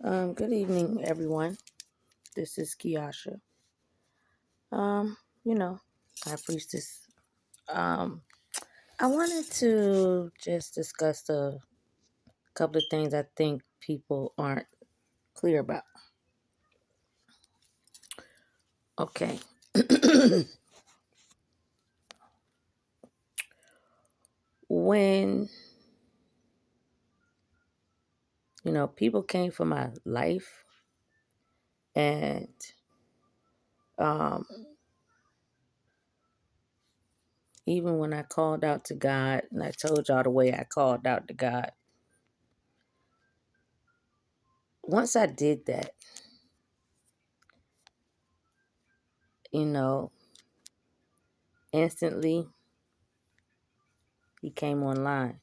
Good evening, everyone. This is Kiasha. Um, you know, High Priestess. Um, I wanted to just discuss a couple of things I think people aren't clear about. Okay. When, people came for my life and um, even when I called out to God and I told y'all the way I called out to God, once I did that, you know, instantly he came online.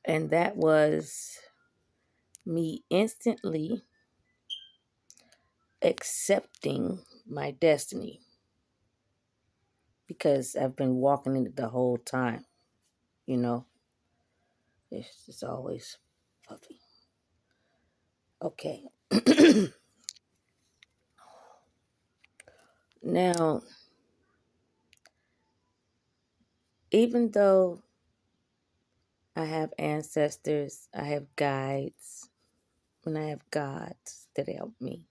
And that was me instantly accepting my destiny because I've been walking in it the whole time, you know. It's just always puffy. Okay. Now, even though I have ancestors, I have guides, and I have gods that help me,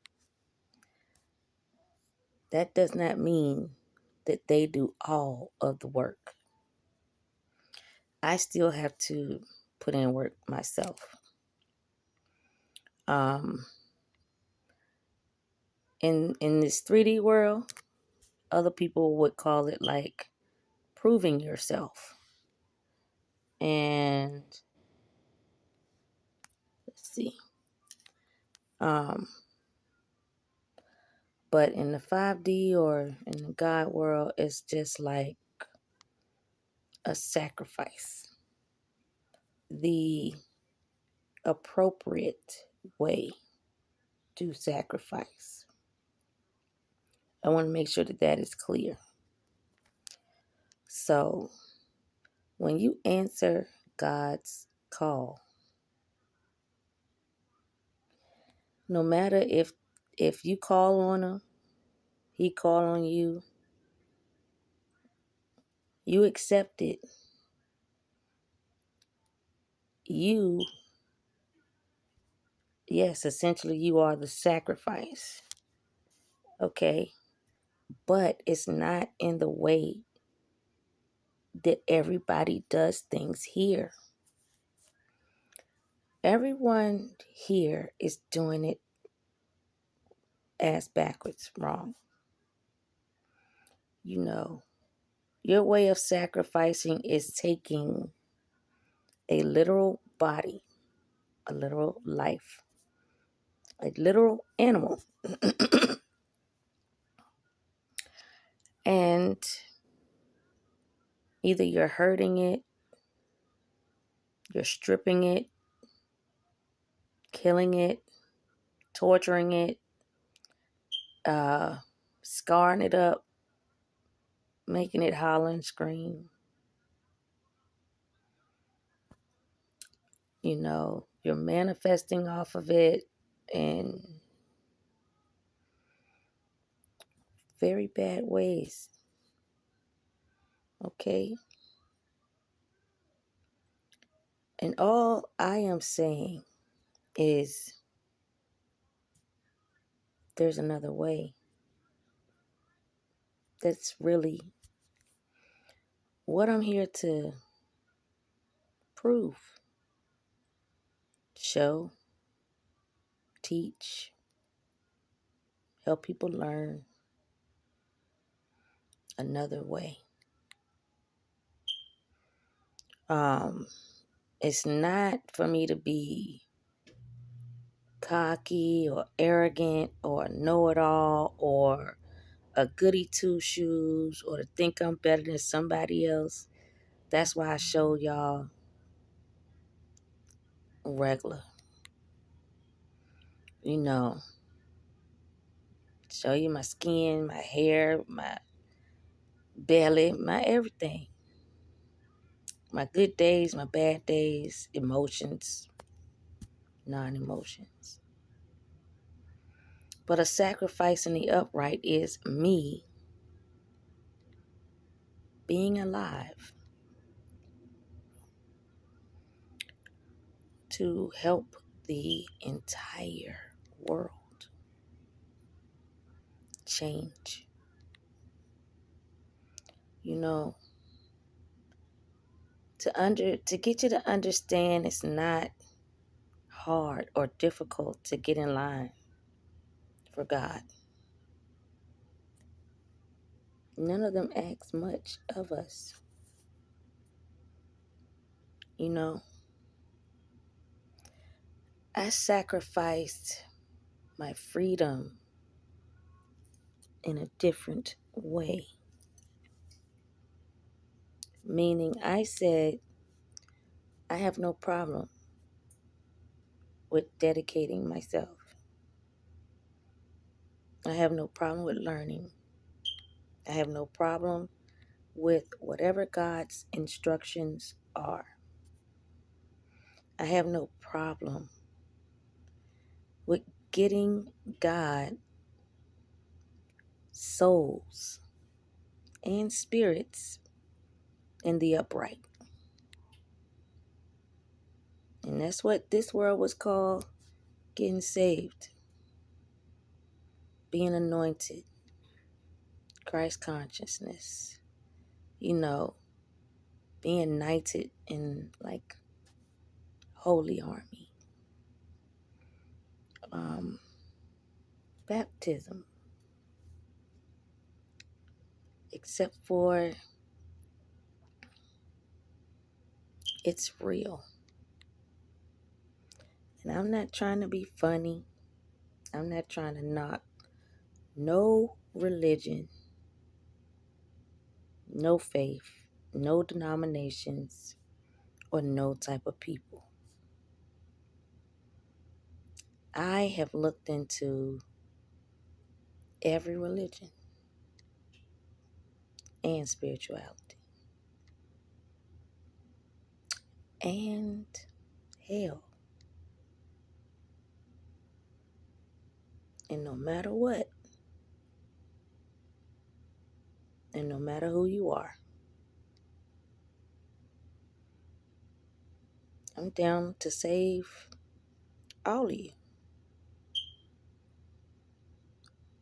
that does not mean that they do all of the work. I still have to put in work myself. Um, in this 3D world, other people would call it like proving yourself. And let's see. Um, but in the 5D or in the God world, it's just like a sacrifice. The appropriate way to sacrifice. I want to make sure that that is clear. So when you answer God's call, no matter if you call on him, he call on you, you accept it. You, yes, essentially you are the sacrifice. Okay. But it's not in the way that everybody does things here. Everyone here is doing it ass backwards, wrong. You know, your way of sacrificing is taking a literal body, a literal life, a literal animal, and either you're hurting it, you're stripping it, killing it, torturing it, uh, scarring it up, making it holler and scream. You know, you're manifesting off of it in very bad ways. Okay? And all I am saying is there's another way. That's really what I'm here to prove, show, teach, help people learn another way. Um, it's not for me to be cocky or arrogant or know-it-all or a goody two shoes or to think I'm better than somebody else. That's why I show y'all regular. You know, show you my skin, my hair, my belly, my everything. My good days, my bad days, emotions. non-emotions. But a sacrifice in the upright is me being alive to help the entire world change. You know, to get you to understand it's not hard or difficult to get in line for God. None of them ask much of us. You know, I sacrificed my freedom in a different way. Meaning, I said, I have no problem with dedicating myself. I have no problem with learning. I have no problem with whatever God's instructions are. I have no problem with getting God souls and spirits in the upright. And that's what this world was called, getting saved, being anointed, Christ consciousness, you know, being knighted in like holy army, baptism, except for it's real. And I'm not trying to be funny. I'm not trying to knock no religion, no faith, no denominations, or no type of people. I have looked into every religion and spirituality. And hell. And no matter what, and no matter who you are, I'm down to save all of you.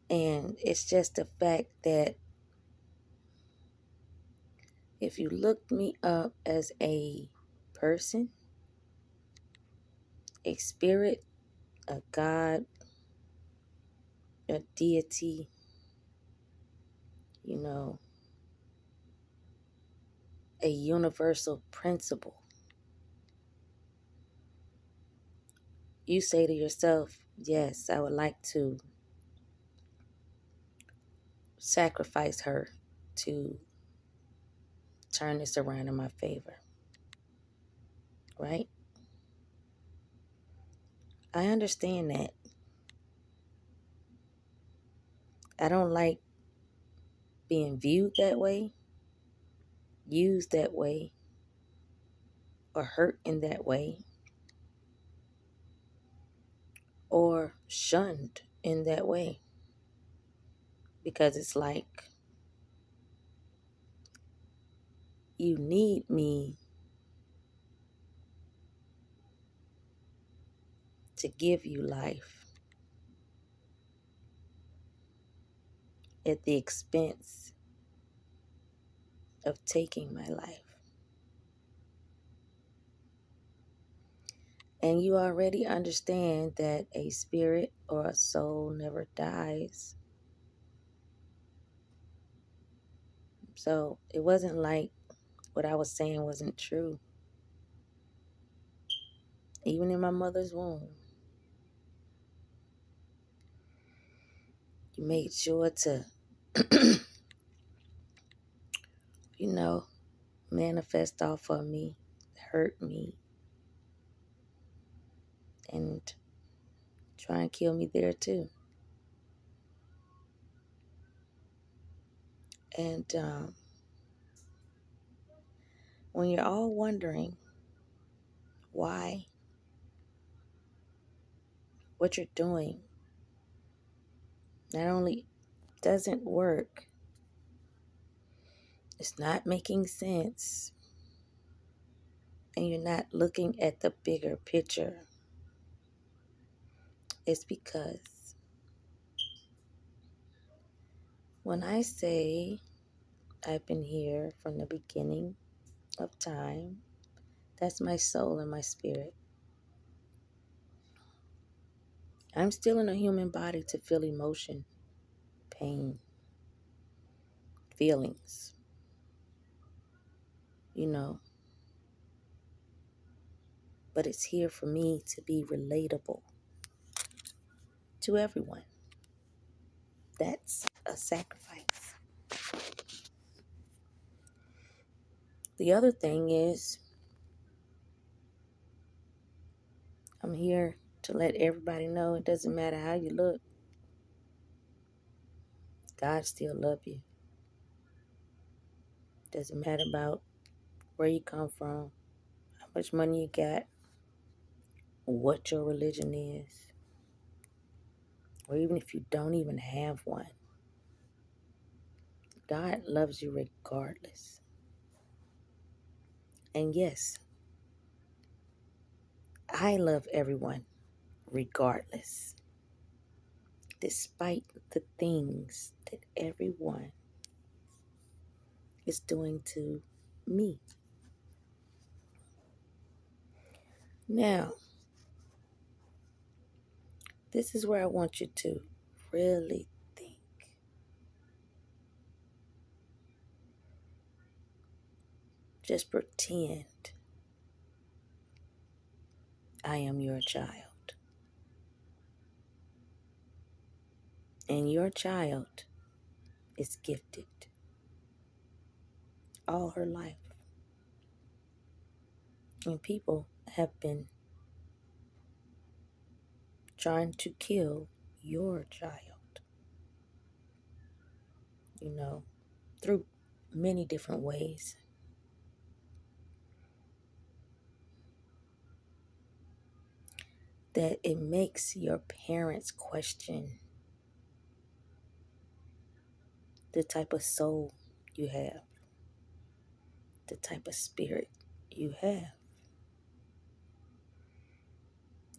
And it's just the fact that if you look me up as a person, a spirit, a God, a deity, you know, a universal principle, you say to yourself, yes, I would like to sacrifice her to turn this around in my favor, right? I understand that. I don't like being viewed that way, used that way, or hurt in that way, or shunned in that way. Because it's like, you need me to give you life at the expense of taking my life. And you already understand that a spirit or a soul never dies. So it wasn't like what I was saying wasn't true. Even in my mother's womb, you made sure to, you know, manifest off of me, hurt me, and try and kill me there too. And when you're all wondering why what you're doing not only doesn't work, it's not making sense, and you're not looking at the bigger picture, it's because when I say I've been here from the beginning of time, that's my soul and my spirit. I'm still in a human body to feel emotion, pain, feelings, you know, but it's here for me to be relatable to everyone. That's a sacrifice. The other thing is, I'm here to let everybody know it doesn't matter how you look, God still loves you. Doesn't matter about where you come from, how much money you got, what your religion is, or even if you don't even have one. God loves you regardless. And yes, I love everyone regardless, despite the things that everyone is doing to me. Now, this is where I want you to really think. Just pretend I am your child. And your child is gifted all her life. And people have been trying to kill your child, through many different ways. That it makes your parents question the type of soul you have, the type of spirit you have.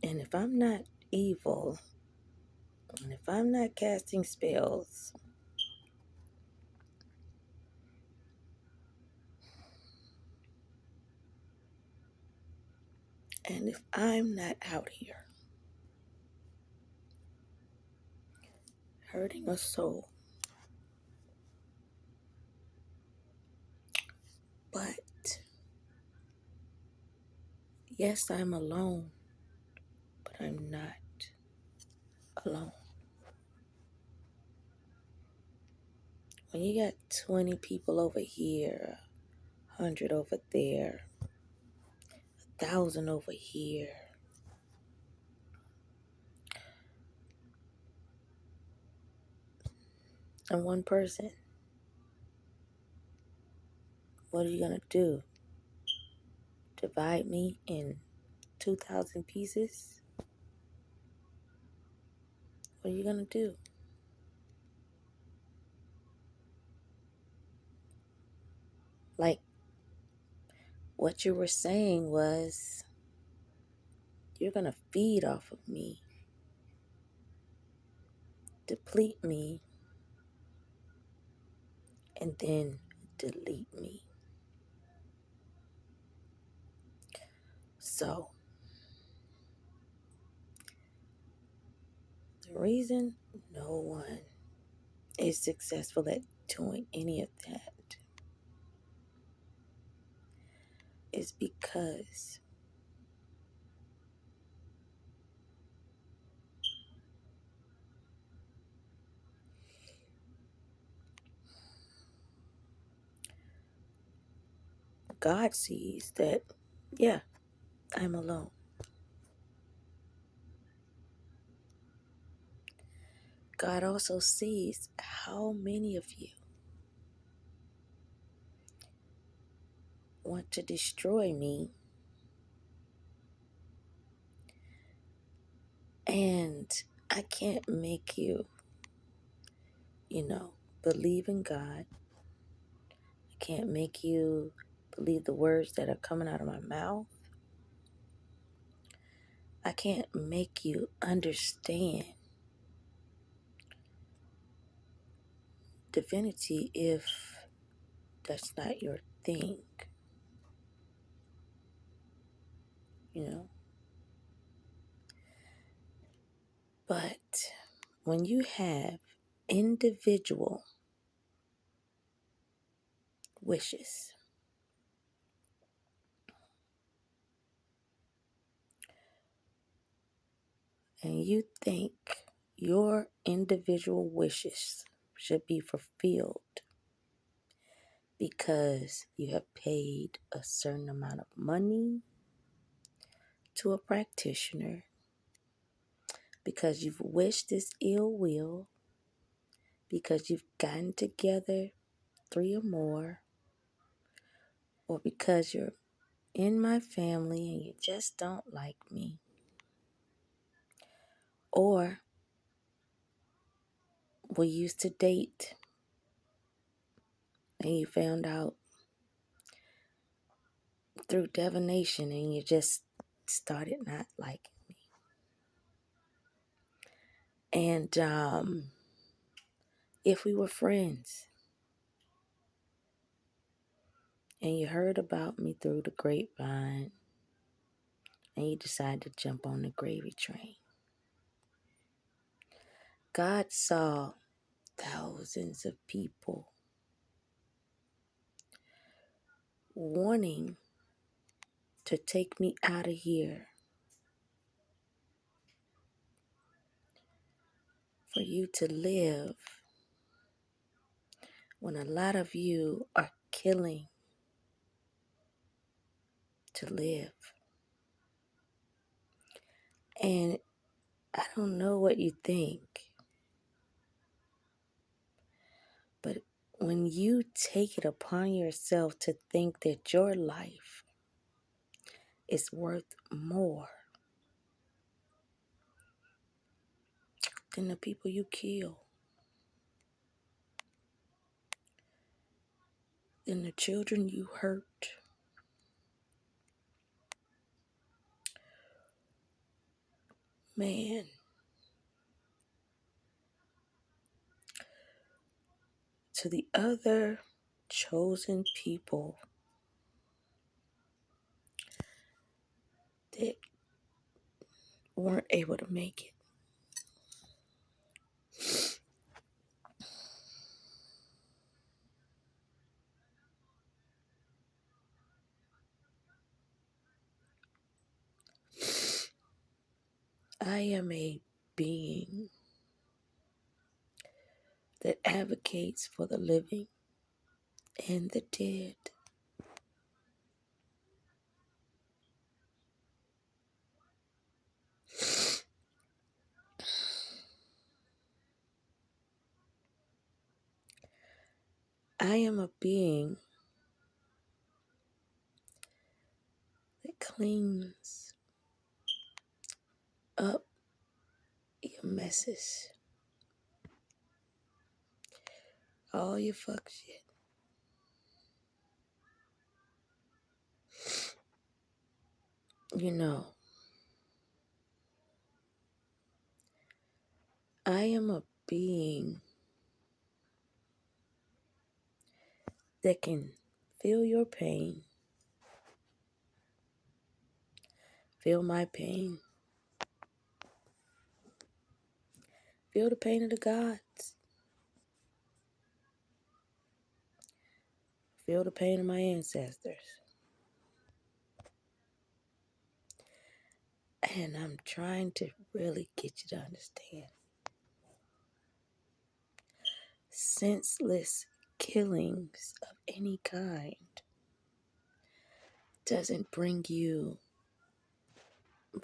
And if I'm not evil, and if I'm not casting spells, and if I'm not out here hurting a soul, but yes, I'm alone, but I'm not alone. When you got 20 people over here, 100 over there, 1,000 over here, and one person, what are you going to do? Divide me in 2,000 pieces? What are you going to do? Like, what you were saying was, you're going to feed off of me, deplete me, and then delete me. So, the reason no one is successful at doing any of that is because God sees that, yeah, I'm alone. God also sees how many of you want to destroy me And I can't make you, believe in God. I can't make you believe the words that are coming out of my mouth. I can't make you understand divinity if that's not your thing, you know. But when you have individual wishes, and you think your individual wishes should be fulfilled because you have paid a certain amount of money to a practitioner, because you've wished this ill will, because you've gotten together three or more, or because you're in my family and you just don't like me, or we used to date and you found out through divination and you just started not liking me. And if we were friends and you heard about me through the grapevine and you decided to jump on the gravy train, God saw thousands of people wanting to take me out of here for you to live, when a lot of you are killing to live. And I don't know what you think, but when you take it upon yourself to think that your life is worth more than the people you kill, than the children you hurt, man, to the other chosen people that weren't able to make it, I am a being that advocates for the living and the dead. I am a being that cleans up your messes, all your fuck shit. You know, I am a being that can feel your pain, feel my pain, feel the pain of the gods, feel the pain of my ancestors. And I'm trying to really get you to understand. Senseless killings of any kind doesn't bring you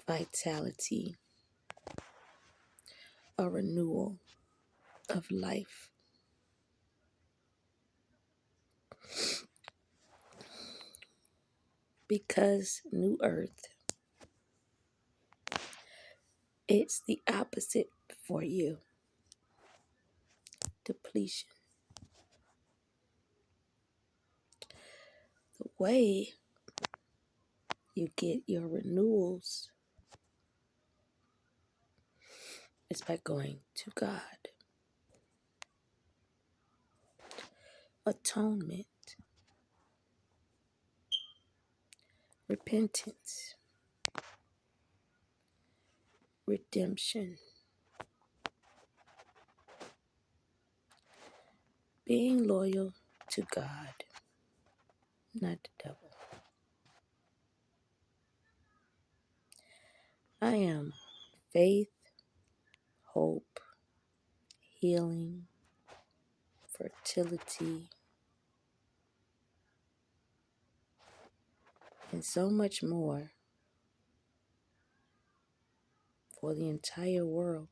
vitality or renewal of life. Because New Earth It's the opposite for you. Depletion. The way you get your renewals is by going to God. Atonement. Repentance. Redemption. Being loyal to God, not the devil. I am faith, hope, healing, fertility, and so much more for the entire world.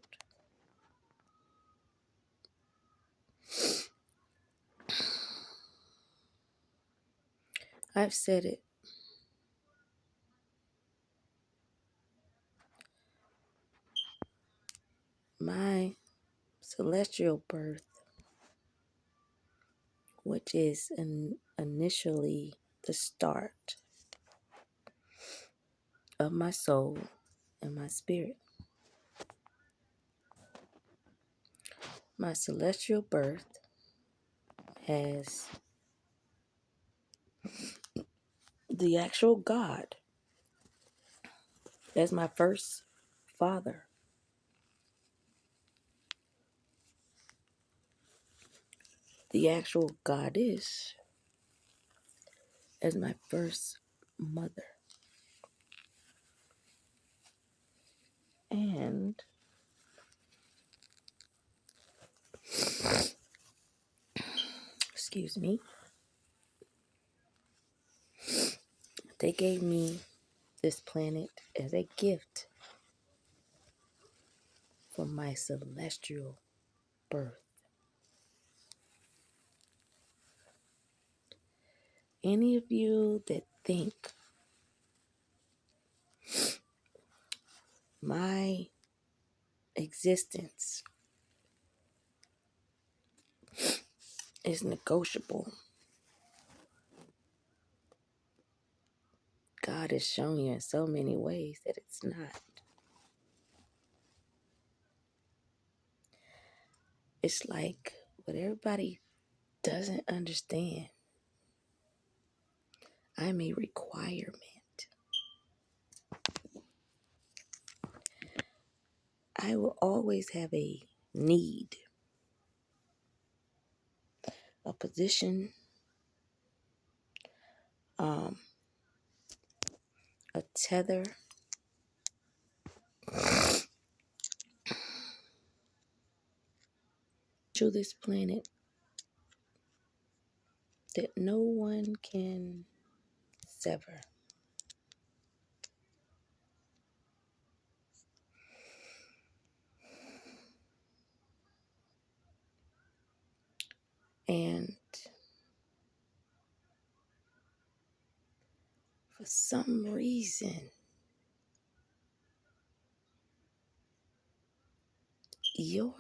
I've said it. My celestial birth, which is initially the start of my soul and my spirit. My celestial birth has the actual God as my first father. The actual goddess as my first mother. And excuse me, they gave me this planet as a gift for my celestial birth. Any of you that think my existence is negotiable, God has shown you in so many ways that it's not. It's like what everybody doesn't understand. I'm a requirement. I will always have a need, a position, a tether to this planet that no one can sever. And for some reason, you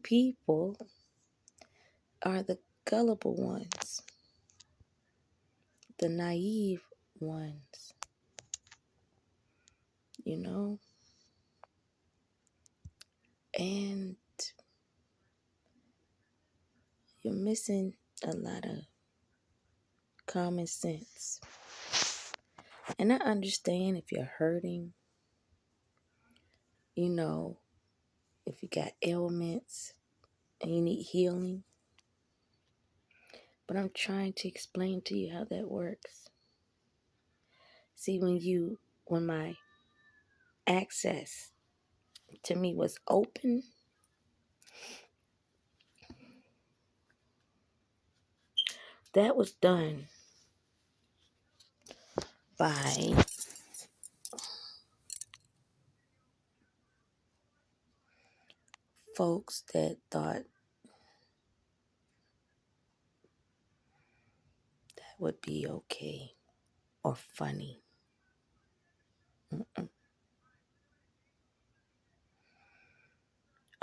people are the gullible ones, the naive ones, you know? And you're missing a lot of common sense. And I understand if you're hurting, you know, if you got ailments and you need healing. But I'm trying to explain to you how that works. See, when my access to me was open, that was done by folks that thought that would be okay or funny.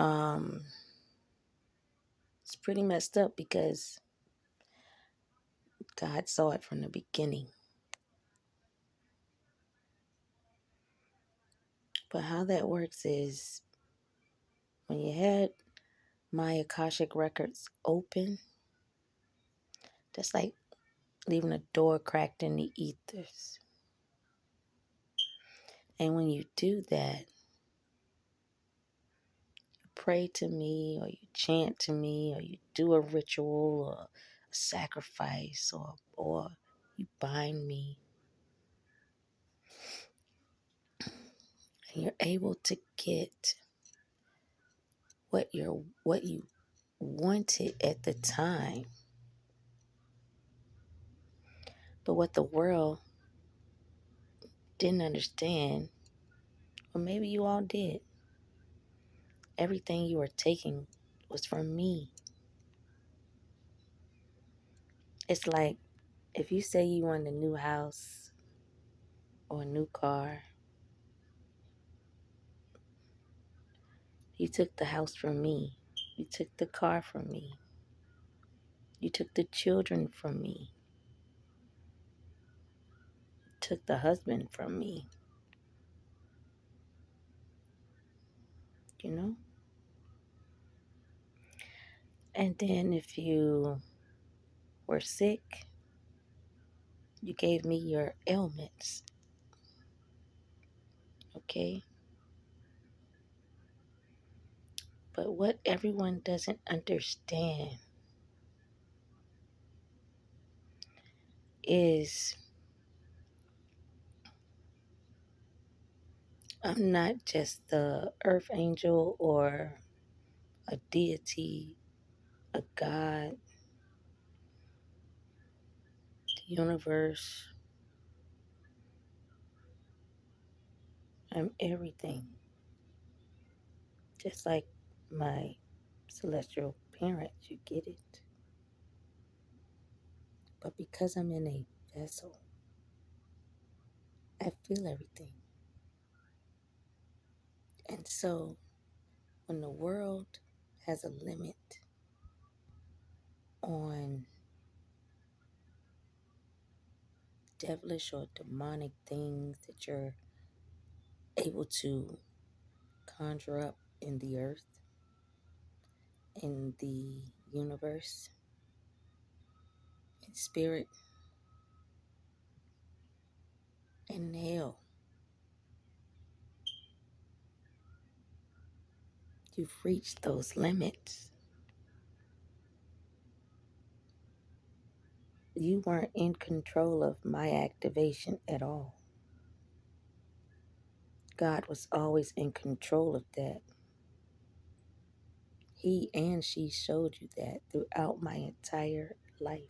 Um, it's pretty messed up because God saw it from the beginning. But how that works is when you had my Akashic records open, that's like leaving a door cracked in the ethers. And when you do that, you pray to me or you chant to me or you do a ritual or a sacrifice or you bind me, and you're able to get what you wanted at the time. But what the world didn't understand, or maybe you all did, everything you were taking was from me. It's like if you say you want a new house or a new car, you took the house from me. You took the car from me. You took the children from me. Took the husband from me. You know? And then if you were sick, you gave me your ailments. Okay? But what everyone doesn't understand is I'm not just the earth angel or a deity, a god, the universe. I'm everything. Just like my celestial parents, you get it? But because I'm in a vessel, I feel everything. And so when the world has a limit on devilish or demonic things that you're able to conjure up in the earth, in the universe, in spirit, in hell, you've reached those limits. You weren't in control of my activation at all. God was always in control of that. He and she showed you that throughout my entire life.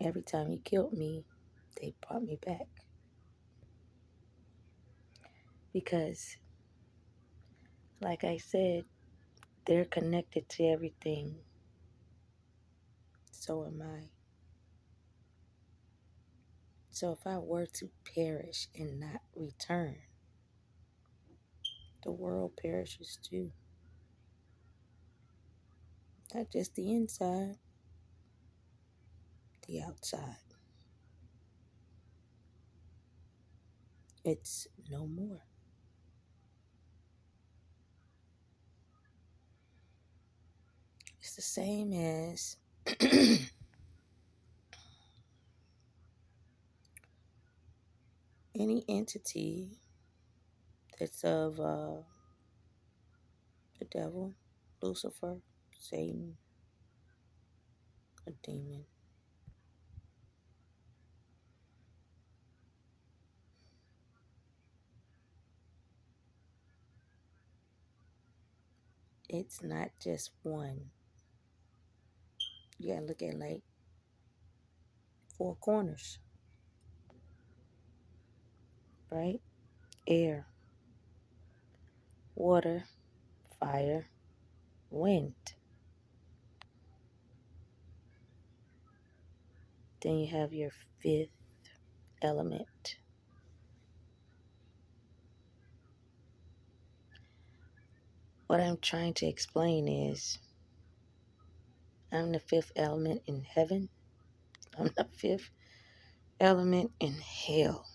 Every time you killed me, they brought me back. Because, like I said, they're connected to everything. So am I. So if I were to perish and not return, the world perishes too. Not just the inside, the outside. It's no more. It's the same as any entity that's of the devil, Lucifer, Satan, a demon. It's not just one. You gotta look at like four corners, right? Air, water, fire, wind. Then you have your fifth element, What I'm trying to explain is I'm the fifth element in heaven. I'm the fifth element in hell.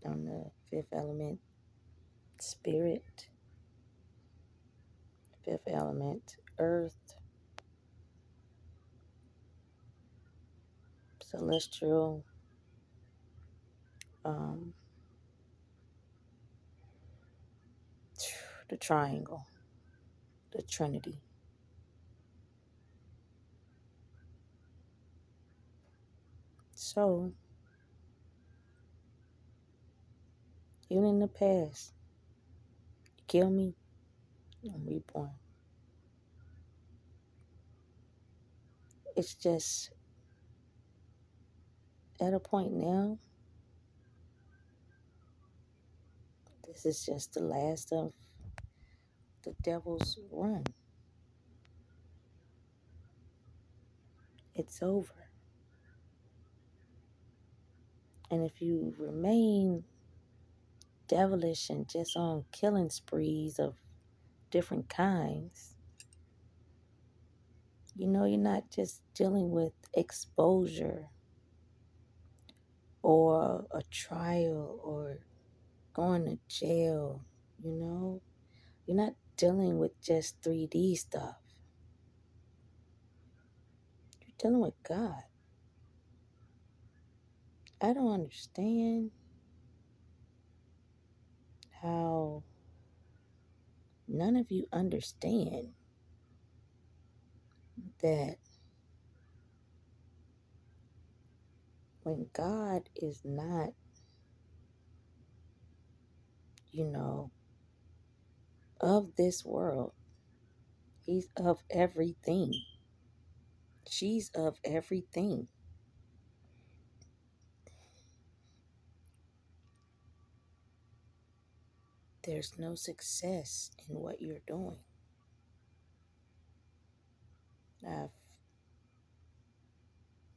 I'm the fifth element spirit, fifth element earth, celestial, um, the triangle, the trinity. So, even in the past, you kill me, I'm reborn. It's just at a point now, this is just the last of the devil's run. It's over. And if you remain devilish and just on killing sprees of different kinds, you're not just dealing with exposure or a trial or going to jail, you know? You're not dealing with just 3D stuff. You're dealing with God. I don't understand how none of you understand that when God is not, you know, of this world, He's of everything. She's of everything. There's no success in what you're doing. I've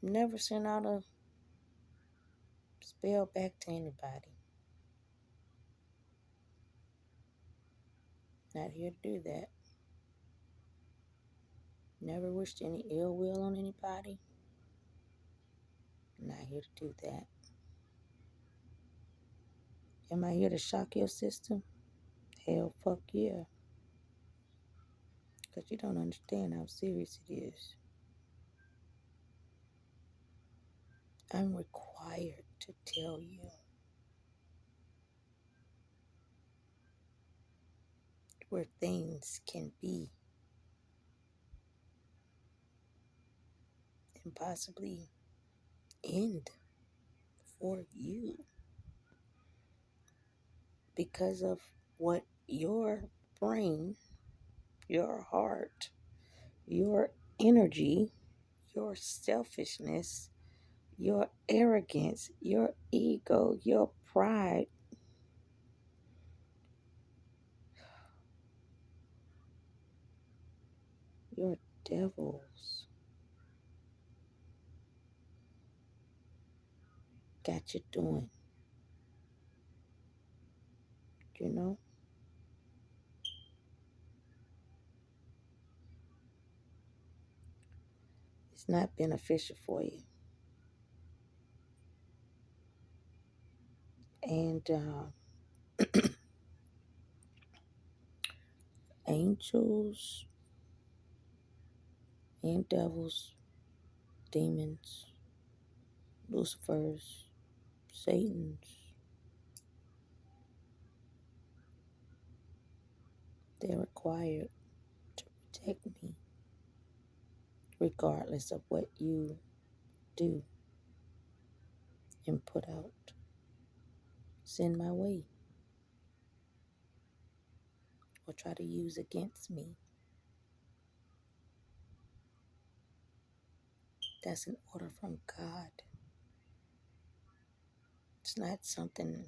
never sent out a spell back to anybody. Not here to do that. Never wished any ill will on anybody. Not here to do that. Am I here to shock your system? Hell, fuck yeah. Because you don't understand how serious it is. I'm required to tell you where things can be and possibly end for you because of what your brain, your heart, your energy, your selfishness, your arrogance, your ego, your pride, your devils got you doing. You know, it's not beneficial for you. And angels and devils, demons, Lucifers, Satans, they're required to protect me regardless of what you do and put out, send my way, or try to use against me. That's an order from God. It's not something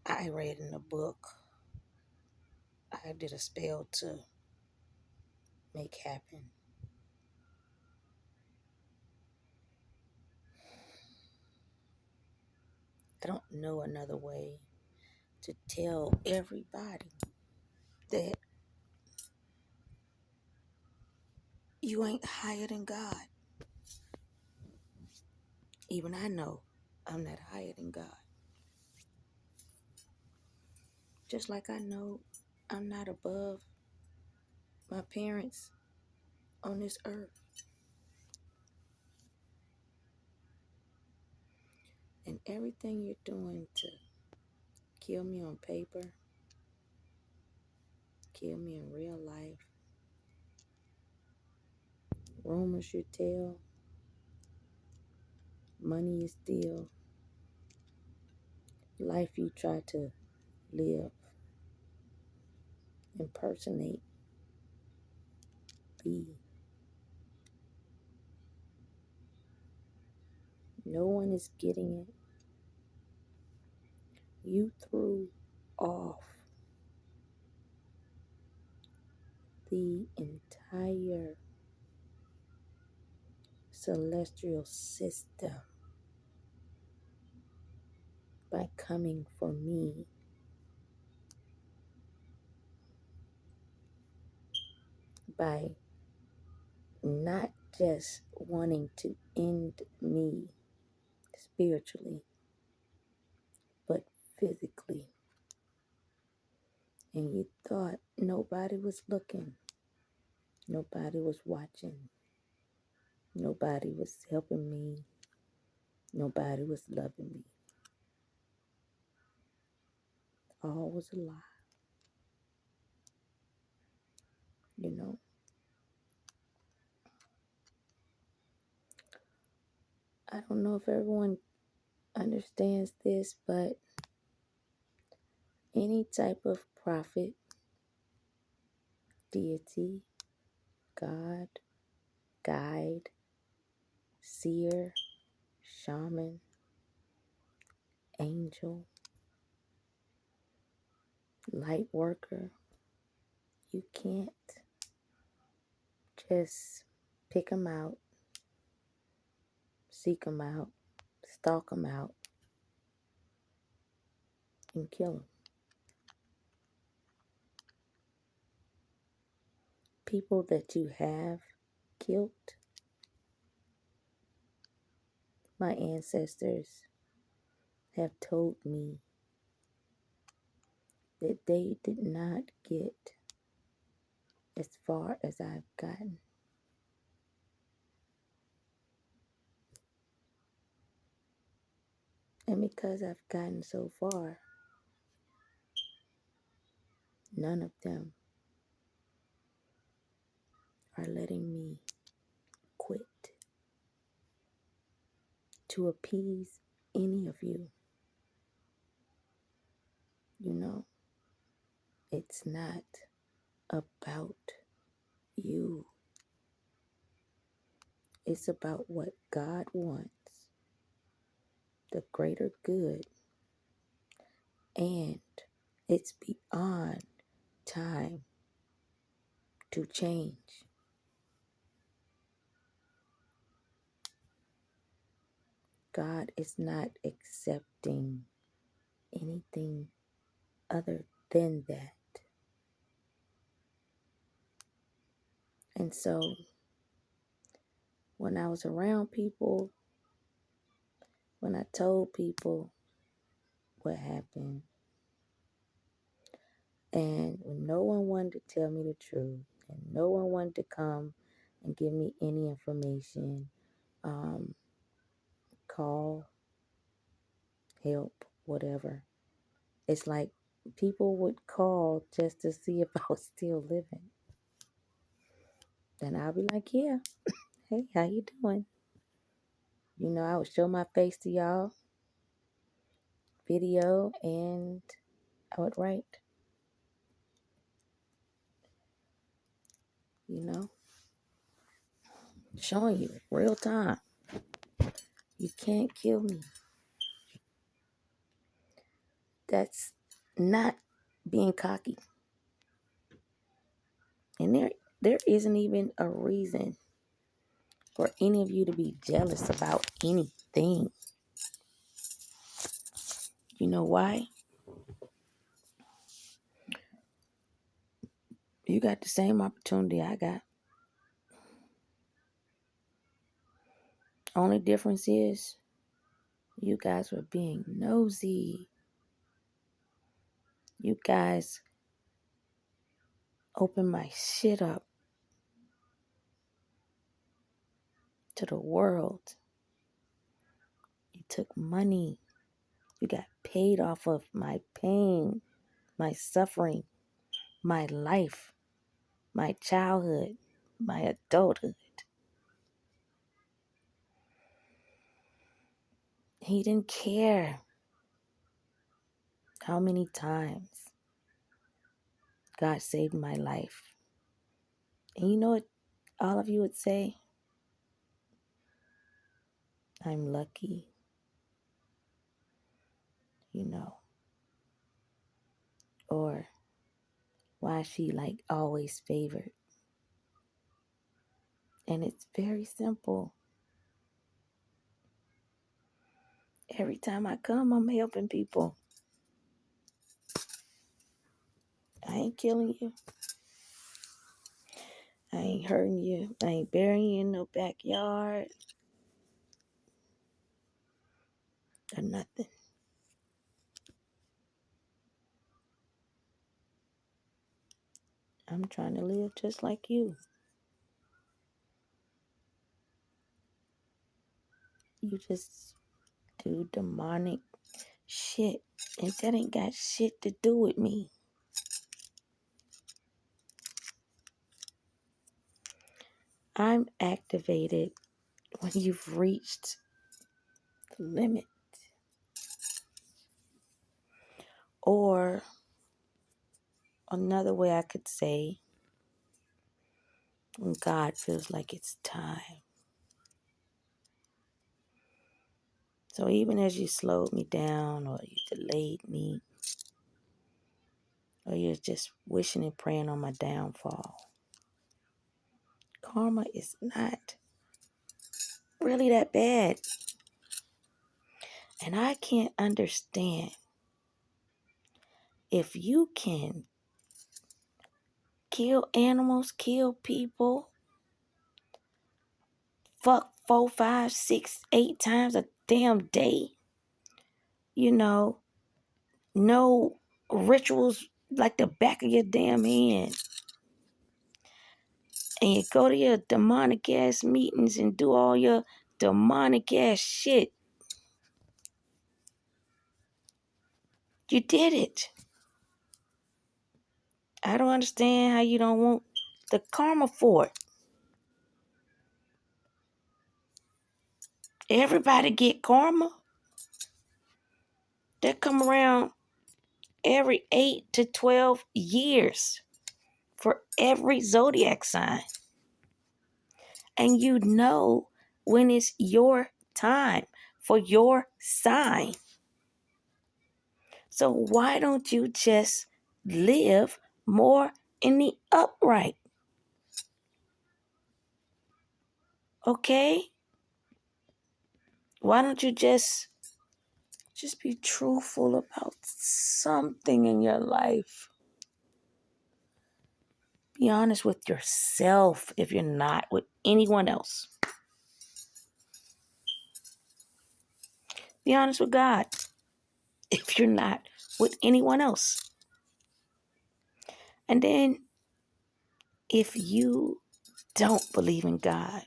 I read in a book. I did a spell to make happen. I don't know another way to tell everybody that you ain't higher than God. Even I know I'm not higher than God. Just like I know I'm not above my parents on this earth. And everything you're doing to kill me on paper, kill me in real life, rumors you tell, money you steal, life you try to live, impersonate, be. No one is getting it. You threw off the entire celestial system by coming for me, by not just wanting to end me spiritually, but physically. And you thought nobody was looking, nobody was watching, nobody was helping me, nobody was loving me. All was a lie. You know, I don't know if everyone understands this, but any type of prophet, deity, God, guide, seer, shaman, angel, light worker, you can't just pick them out, seek them out, stalk them out, and kill them. People that you have killed, my ancestors have told me that they did not get as far as I've gotten. And because I've gotten so far, none of them are letting me quit to appease any of you. You know, it's not about you. It's about what God wants, the greater good, and it's beyond time to change. God is not accepting anything other than that. And so when I was around people, when I told people what happened, and when no one wanted to tell me the truth, and no one wanted to come and give me any information, call, help, whatever. It's like people would call just to see if I was still living. And I'll be like, yeah, hey, how you doing? You know, I would show my face to y'all, video, and I would write, you know, showing you real time. You can't kill me. That's not being cocky. And there isn't even a reason for any of you to be jealous about anything. You know why? You got the same opportunity I got. Only difference is you guys were being nosy. You guys opened my shit up to the world. You took money. You got paid off of my pain, my suffering, my life, my childhood, my adulthood. He didn't care how many times God saved my life. And you know what all of you would say? I'm lucky, or why is she like always favored? And it's very simple. Every time I come, I'm helping people. I ain't killing you. I ain't hurting you. I ain't burying you in no backyard or nothing. I'm trying to live just like you. You just do demonic shit. And that ain't got shit to do with me. I'm activated when you've reached the limit. Or another way I could say, when God feels like it's time. So even as you slowed me down, or you delayed me, or you're just wishing and praying on my downfall, karma is not really that bad. And I can't understand, if you can kill animals, kill people, fuck 4, 5, 6, 8 times a damn day, no rituals like the back of your damn hand, and you go to your demonic ass meetings and do all your demonic ass shit. You did it. I don't understand how you don't want the karma for it. Everybody get karma. They come around every 8 to 12 years for every zodiac sign. And you know when it's your time for your sign. So why don't you just live more in the upright? Okay? Why don't you just be truthful about something in your life? Be honest with yourself if you're not with anyone else. Be honest with God if you're not with anyone else. And then if you don't believe in God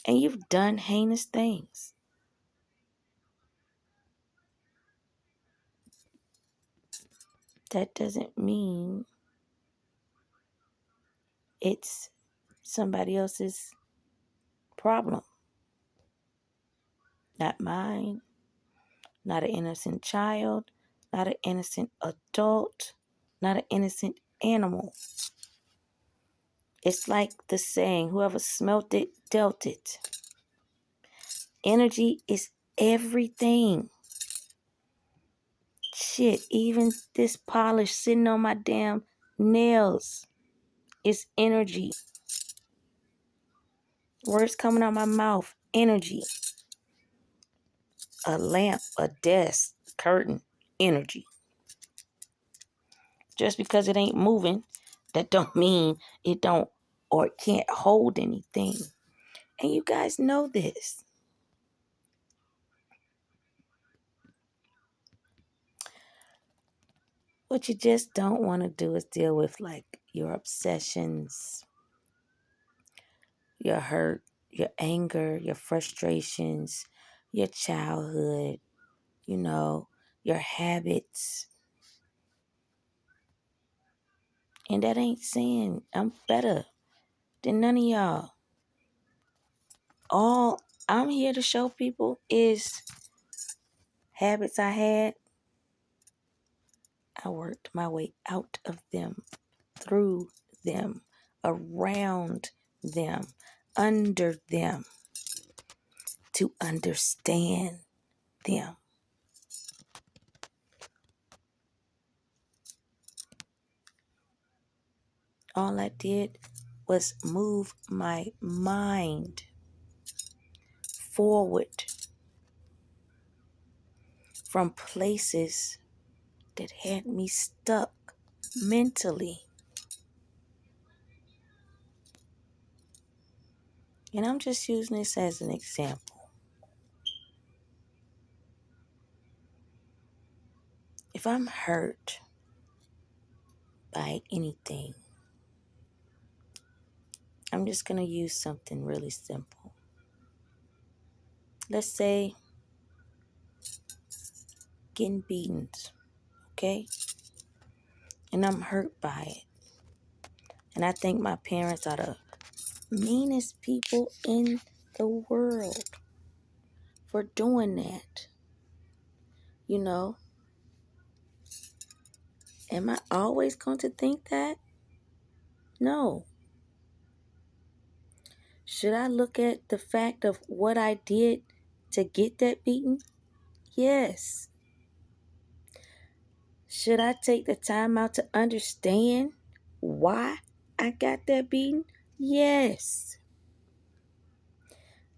and you've done heinous things, that doesn't mean it's somebody else's problem. Not mine, not an innocent child, not an innocent adult, not an innocent animal. It's like the saying, whoever smelt it, dealt it. Energy is everything. Shit, even this polish sitting on my damn nails is energy. Words coming out my mouth, energy. A lamp, a desk, curtain, energy. Just because it ain't moving, that don't mean it don't or it can't hold anything. And you guys know this. What you just don't want to do is deal with like your obsessions, your hurt, your anger, your frustrations, your childhood, you know, your habits. And that ain't saying I'm better than none of y'all. All I'm here to show people is habits I had. I worked my way out of them, through them, around them, under them, to understand them. All I did was move my mind forward from places that had me stuck mentally. And I'm just using this as an example. If I'm hurt by anything, I'm just going to use something really simple. Let's say getting beaten, okay? And I'm hurt by it. And I think my parents are the meanest people in the world for doing that. You know, am I always going to think that? No. Should I look at the fact of what I did to get that beating? Yes. Should I take the time out to understand why I got that beating? Yes.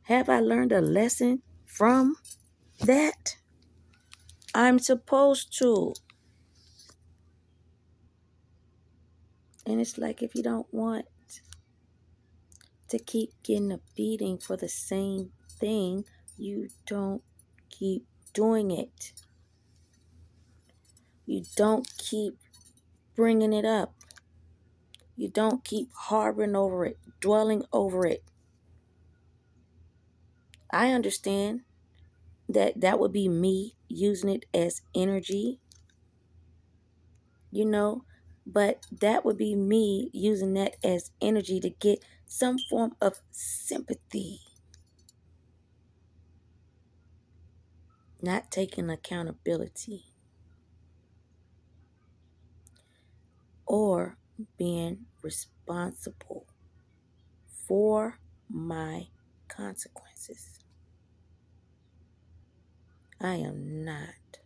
Have I learned a lesson from that? I'm supposed to. And it's like if you don't want to keep getting a beating for the same thing, you don't keep doing it. You don't keep bringing it up. You don't keep harboring over it, dwelling over it. I understand that that would be me using it as energy, you know, but that would be me using that as energy to get some form of sympathy, not taking accountability or being responsible for my consequences. I am not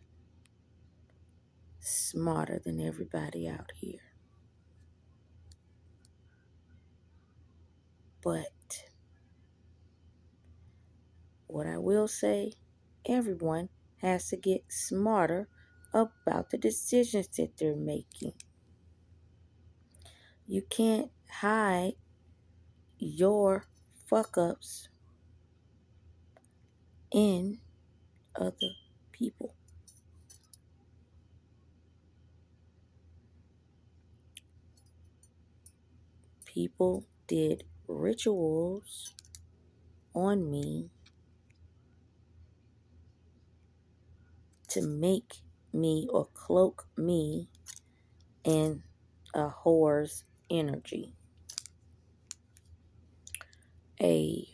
smarter than everybody out here. But what I will say, everyone has to get smarter about the decisions that they're making. You can't hide your fuck ups in other people. People did rituals on me to make me or cloak me in a whore's energy, a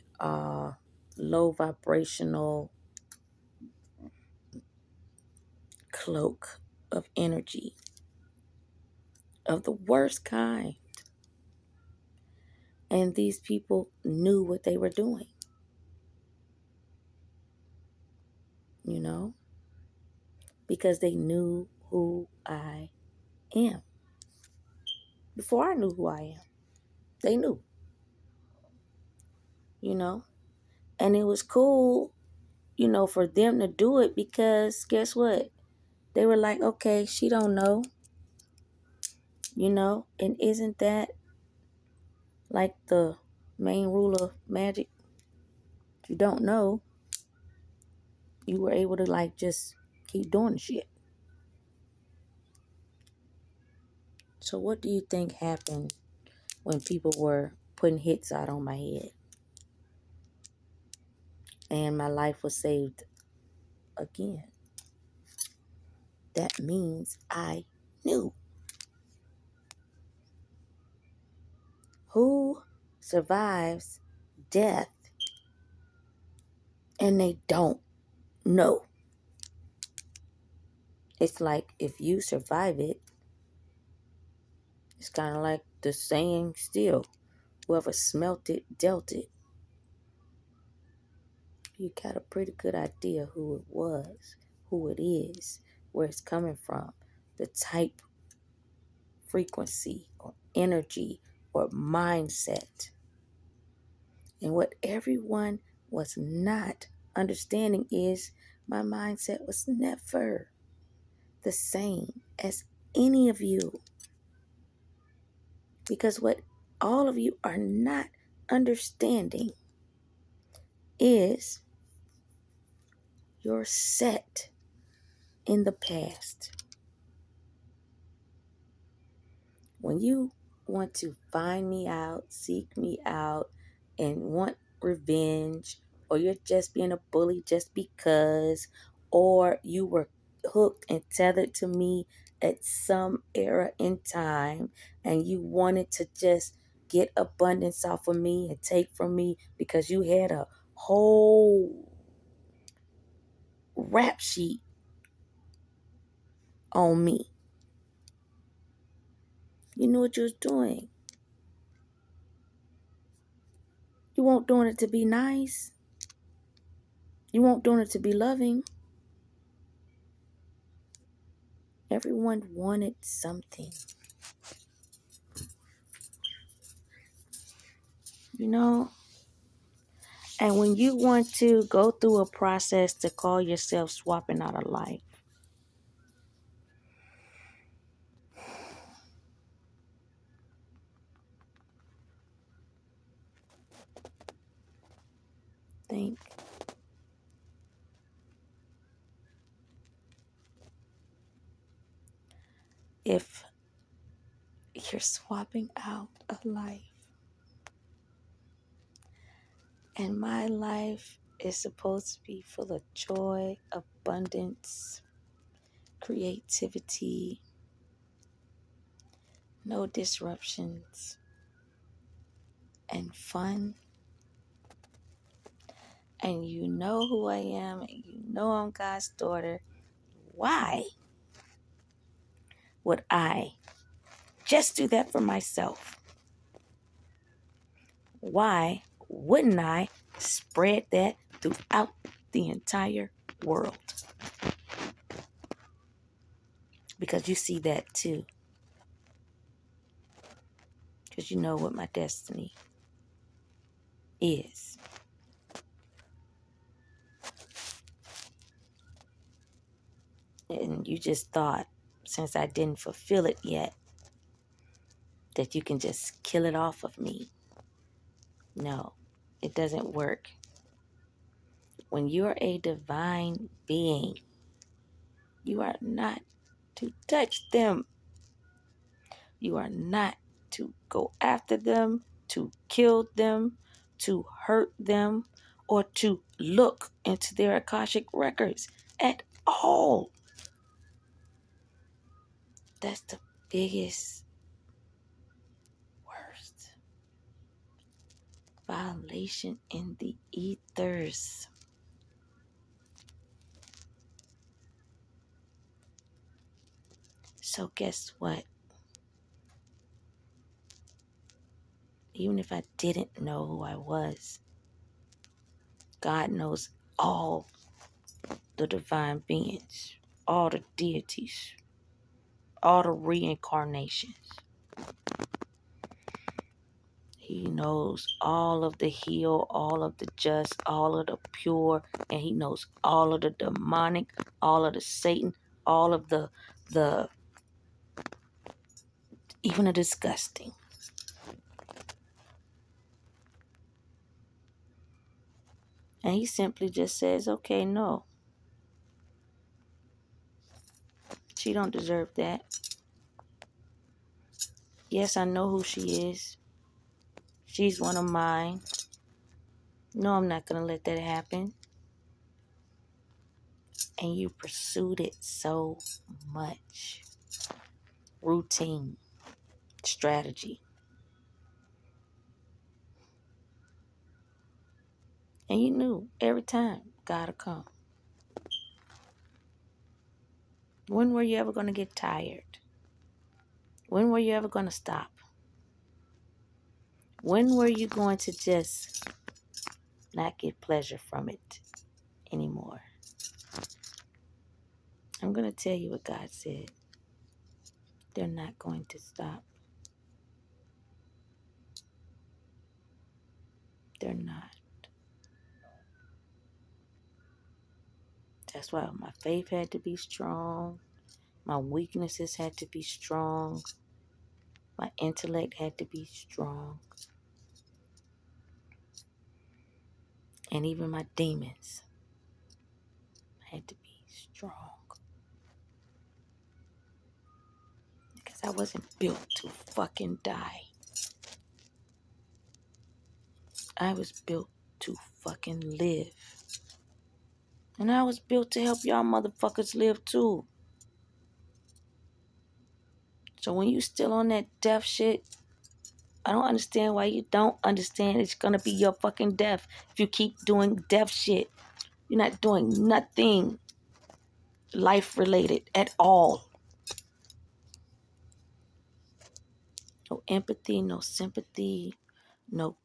low vibrational cloak of energy of the worst kind. And these people knew what they were doing, you know, because they knew who I am. Before I knew who I am, they knew, you know, and it was cool, you know, for them to do it because guess what? They were like, okay, she don't know. And isn't that like the main rule of magic? If you don't know, you were able to like just keep doing the shit. So what do you think happened when people were putting hits out on my head and my life was saved again? That means I knew. Who survives death and they don't know? It's like if you survive it, it's kind of like the saying still, whoever smelt it, dealt it. You got a pretty good idea who it was, who it is, where it's coming from, the type, frequency, or energy, or mindset. And what everyone was not understanding is my mindset was never the same as any of you. Because what all of you are not understanding is you're set in the past. When you want to find me out, seek me out, and want revenge, or you're just being a bully just because, or you were hooked and tethered to me at some era in time, and you wanted to just get abundance off of me and take from me because you had a whole rap sheet on me. You knew what you was doing. You weren't doing it to be nice. You weren't doing it to be loving. Everyone wanted something. You know? And when you want to go through a process to call yourself swapping out a life, think if you're swapping out a life and my life is supposed to be full of joy, abundance, creativity, no disruptions, and fun, and you know who I am, and you know I'm God's daughter, why would I just do that for myself? Why wouldn't I spread that throughout the entire world? Because you see that too. Because you know what my destiny is. And you just thought, since I didn't fulfill it yet, that you can just kill it off of me. No, it doesn't work. When you're a divine being, you are not to touch them. You are not to go after them, to kill them, to hurt them, or to look into their Akashic records at all. That's the biggest, worst violation in the ethers. So guess what? Even if I didn't know who I was, God knows all the divine beings, all the deities, all the reincarnations. He knows all of the healed, all of the just, all of the pure, and he knows all of the demonic, all of the Satan, all of the even a disgusting. And he simply just says, okay, no, she don't deserve that. Yes, I know who she is. She's one of mine. No, I'm not going to let that happen. And you pursued it so much. Routine, strategy. And you knew every time God would come. When were you ever going to get tired? When were you ever going to stop? When were you going to just not get pleasure from it anymore? I'm going to tell you what God said. They're not going to stop. They're not. That's why my faith had to be strong. My weaknesses had to be strong. My intellect had to be strong. And even my demons had to be strong. Because I wasn't built to fucking die. I was built to fucking live. And I was built to help y'all motherfuckers live too. So when you still on that death shit, I don't understand why you don't understand it's gonna be your fucking death if you keep doing death shit. You're not doing nothing life related at all. No empathy, no sympathy, no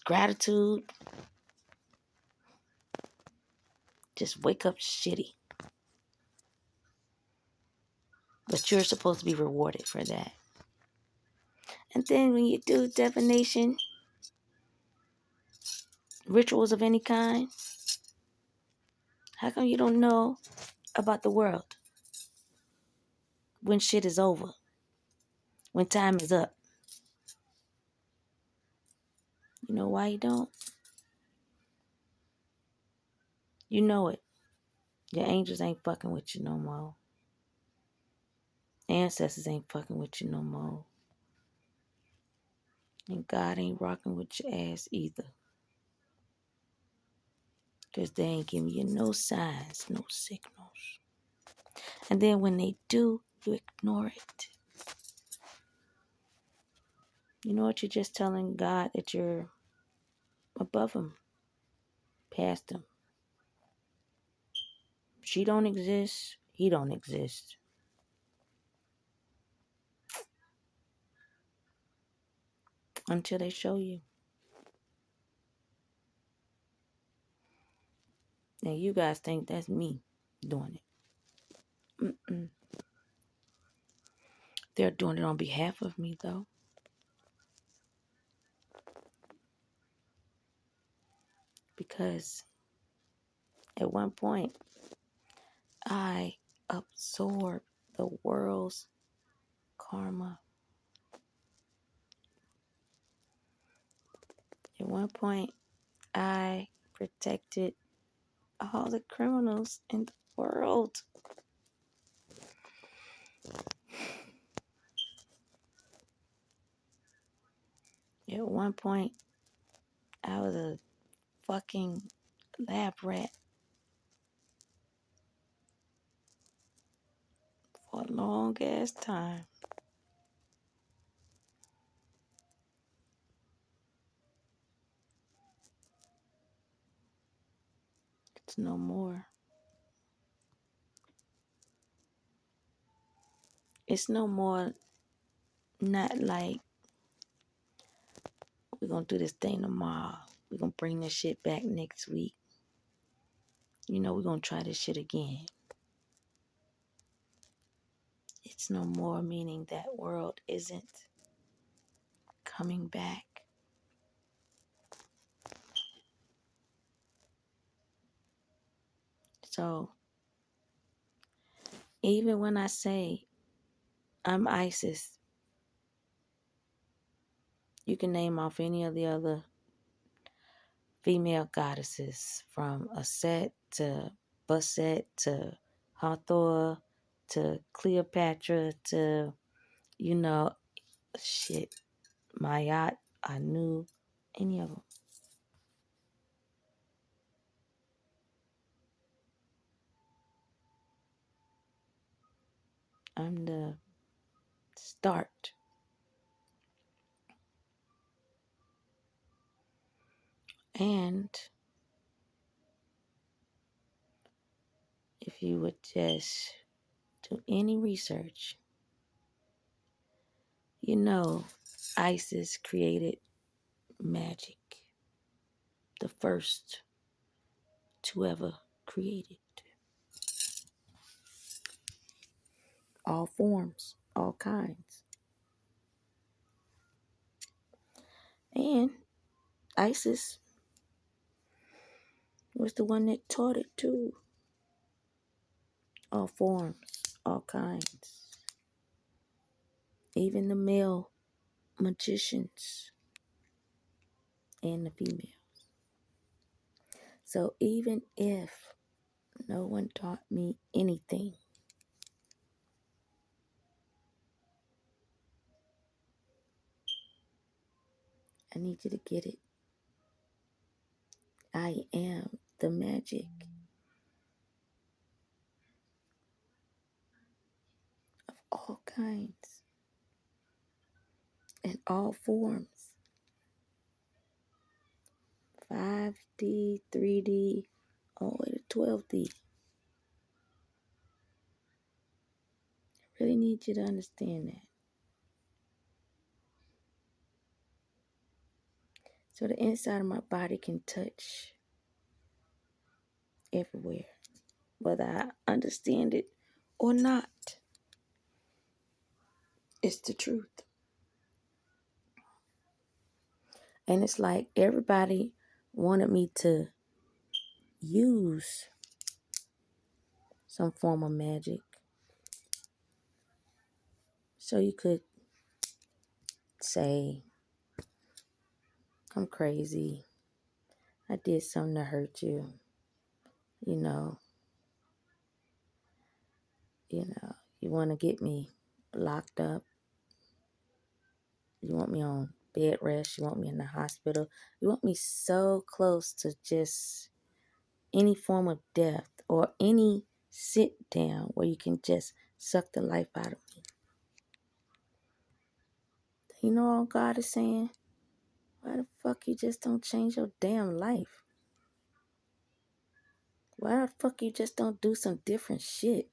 gratitude. Just wake up shitty. But you're supposed to be rewarded for that. And then when you do divination, rituals of any kind, how come you don't know about the world when shit is over? When time is up? You know why you don't? You know it. Your angels ain't fucking with you no more. Ancestors ain't fucking with you no more. And God ain't rocking with your ass either. Because they ain't giving you no signs, no signals. And then when they do, you ignore it. You know what? You're just telling God that you're above him, past him. She don't exist. He don't exist. Until they show you. And you guys think that's me doing it. Mm-mm. They're doing it on behalf of me, though. Because at one point, I absorbed the world's karma. At one point, I protected all the criminals in the world. At one point, I was a fucking lab rat for a long ass time. It's no more. It's no more. Not like we're gonna do this thing tomorrow. We're gonna bring this shit back next week. You know, we're gonna try this shit again. It's no more, meaning that world isn't coming back. So even when I say I'm Isis. You can name off any of the other female goddesses, from Aset to Bastet to Hathor to Cleopatra to, you know, shit, Mayat, Anu, any of them. I'm the start. And if you would just do any research, you know Isis created magic, the first to ever create it. All forms, all kinds. And Isis was the one that taught it too. All forms, all kinds. Even the male magicians and the female. So even if no one taught me anything, I need you to get it. I am the magic of all kinds and all forms. 5D, 3D, all the way to 12D. I really need you to understand that. So the inside of my body can touch everywhere, whether I understand it or not. It's the truth. And it's like everybody wanted me to use some form of magic so you could say, I'm crazy. I did something to hurt you. You know, you want to get me locked up. You want me on bed rest. You want me in the hospital. You want me so close to just any form of death or any sit down where you can just suck the life out of me. You know all God is saying? Why the fuck you just don't change your damn life? Why the fuck you just don't do some different shit?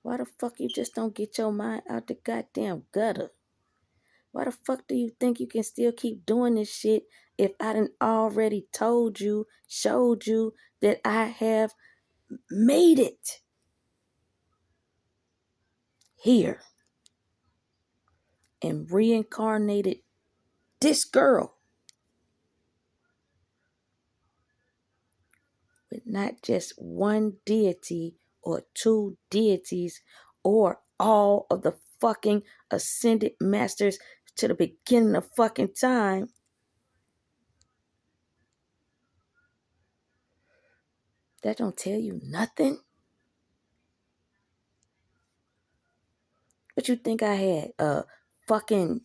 Why the fuck you just don't get your mind out the goddamn gutter? Why the fuck do you think you can still keep doing this shit if I done already told you, showed you that I have made it here and reincarnated this girl with not just one deity or two deities or all of the fucking ascended masters to the beginning of fucking time. That don't tell you nothing. What you think I had? A fucking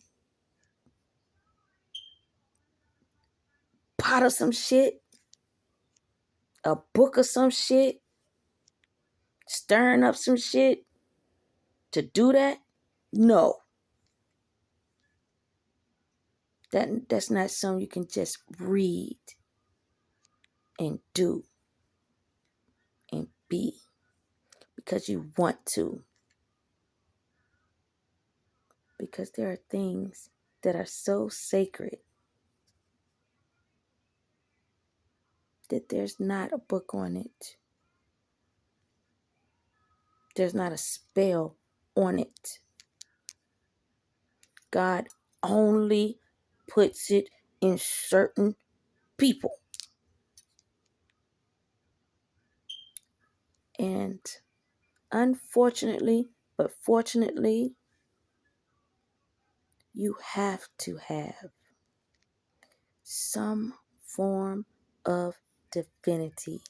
pot of some shit? A book of some shit? Stirring up some shit to do that? No. That's not something you can just read and do and be because you want to. Because there are things that are so sacred that there's not a book on it. There's not a spell on it. God only puts it in certain people. And unfortunately, But fortunately, you have to have some form of divinity.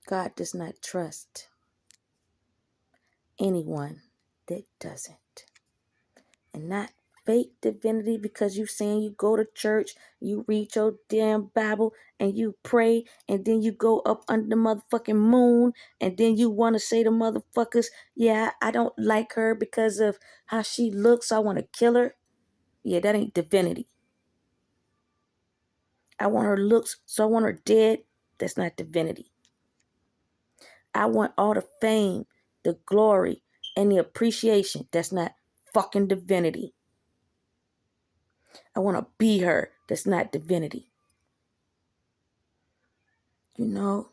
God does not trust anyone that doesn't. And not fake divinity because you saying you go to church, you read your damn Bible, and you pray, and then you go up under the motherfucking moon, and then you want to say to motherfuckers, yeah, I don't like her because of how she looks, so I want to kill her. Yeah, that ain't divinity. I want her looks, so I want her dead. That's not divinity. I want all the fame, the glory, and the appreciation. That's not fucking divinity. I want to be her. That's not divinity. You know,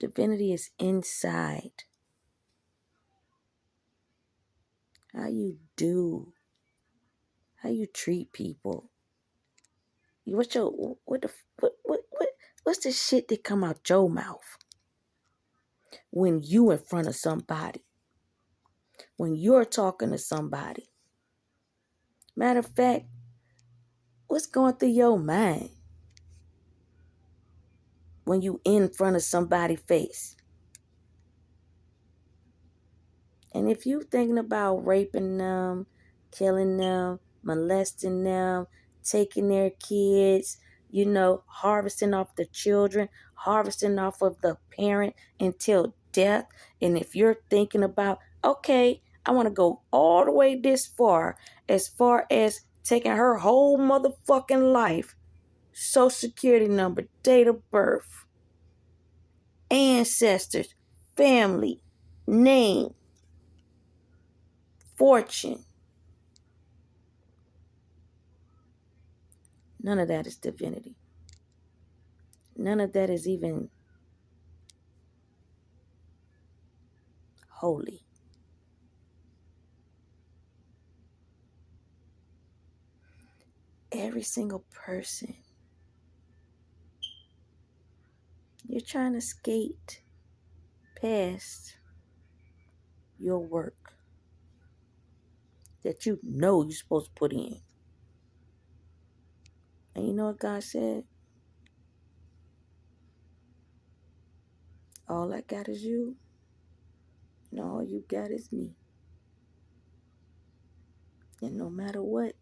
divinity is inside. How you do, how you treat people. What's your what's the shit that come out your mouth when you in front of somebody? When you're talking to somebody. Matter of fact, what's going through your mind when you in front of somebody's face? And if you thinking about raping them, killing them, molesting them, taking their kids, harvesting off the children, harvesting off of the parent until death. And if you're thinking about, okay, I want to go all the way this far as taking her whole motherfucking life, social security number, date of birth, ancestors, family, name, fortune. None of that is divinity. None of that is even holy. Every single person, you're trying to skate past your work that you know you're supposed to put in. And you know what God said? All I got is you, and all you got is me. And no matter what,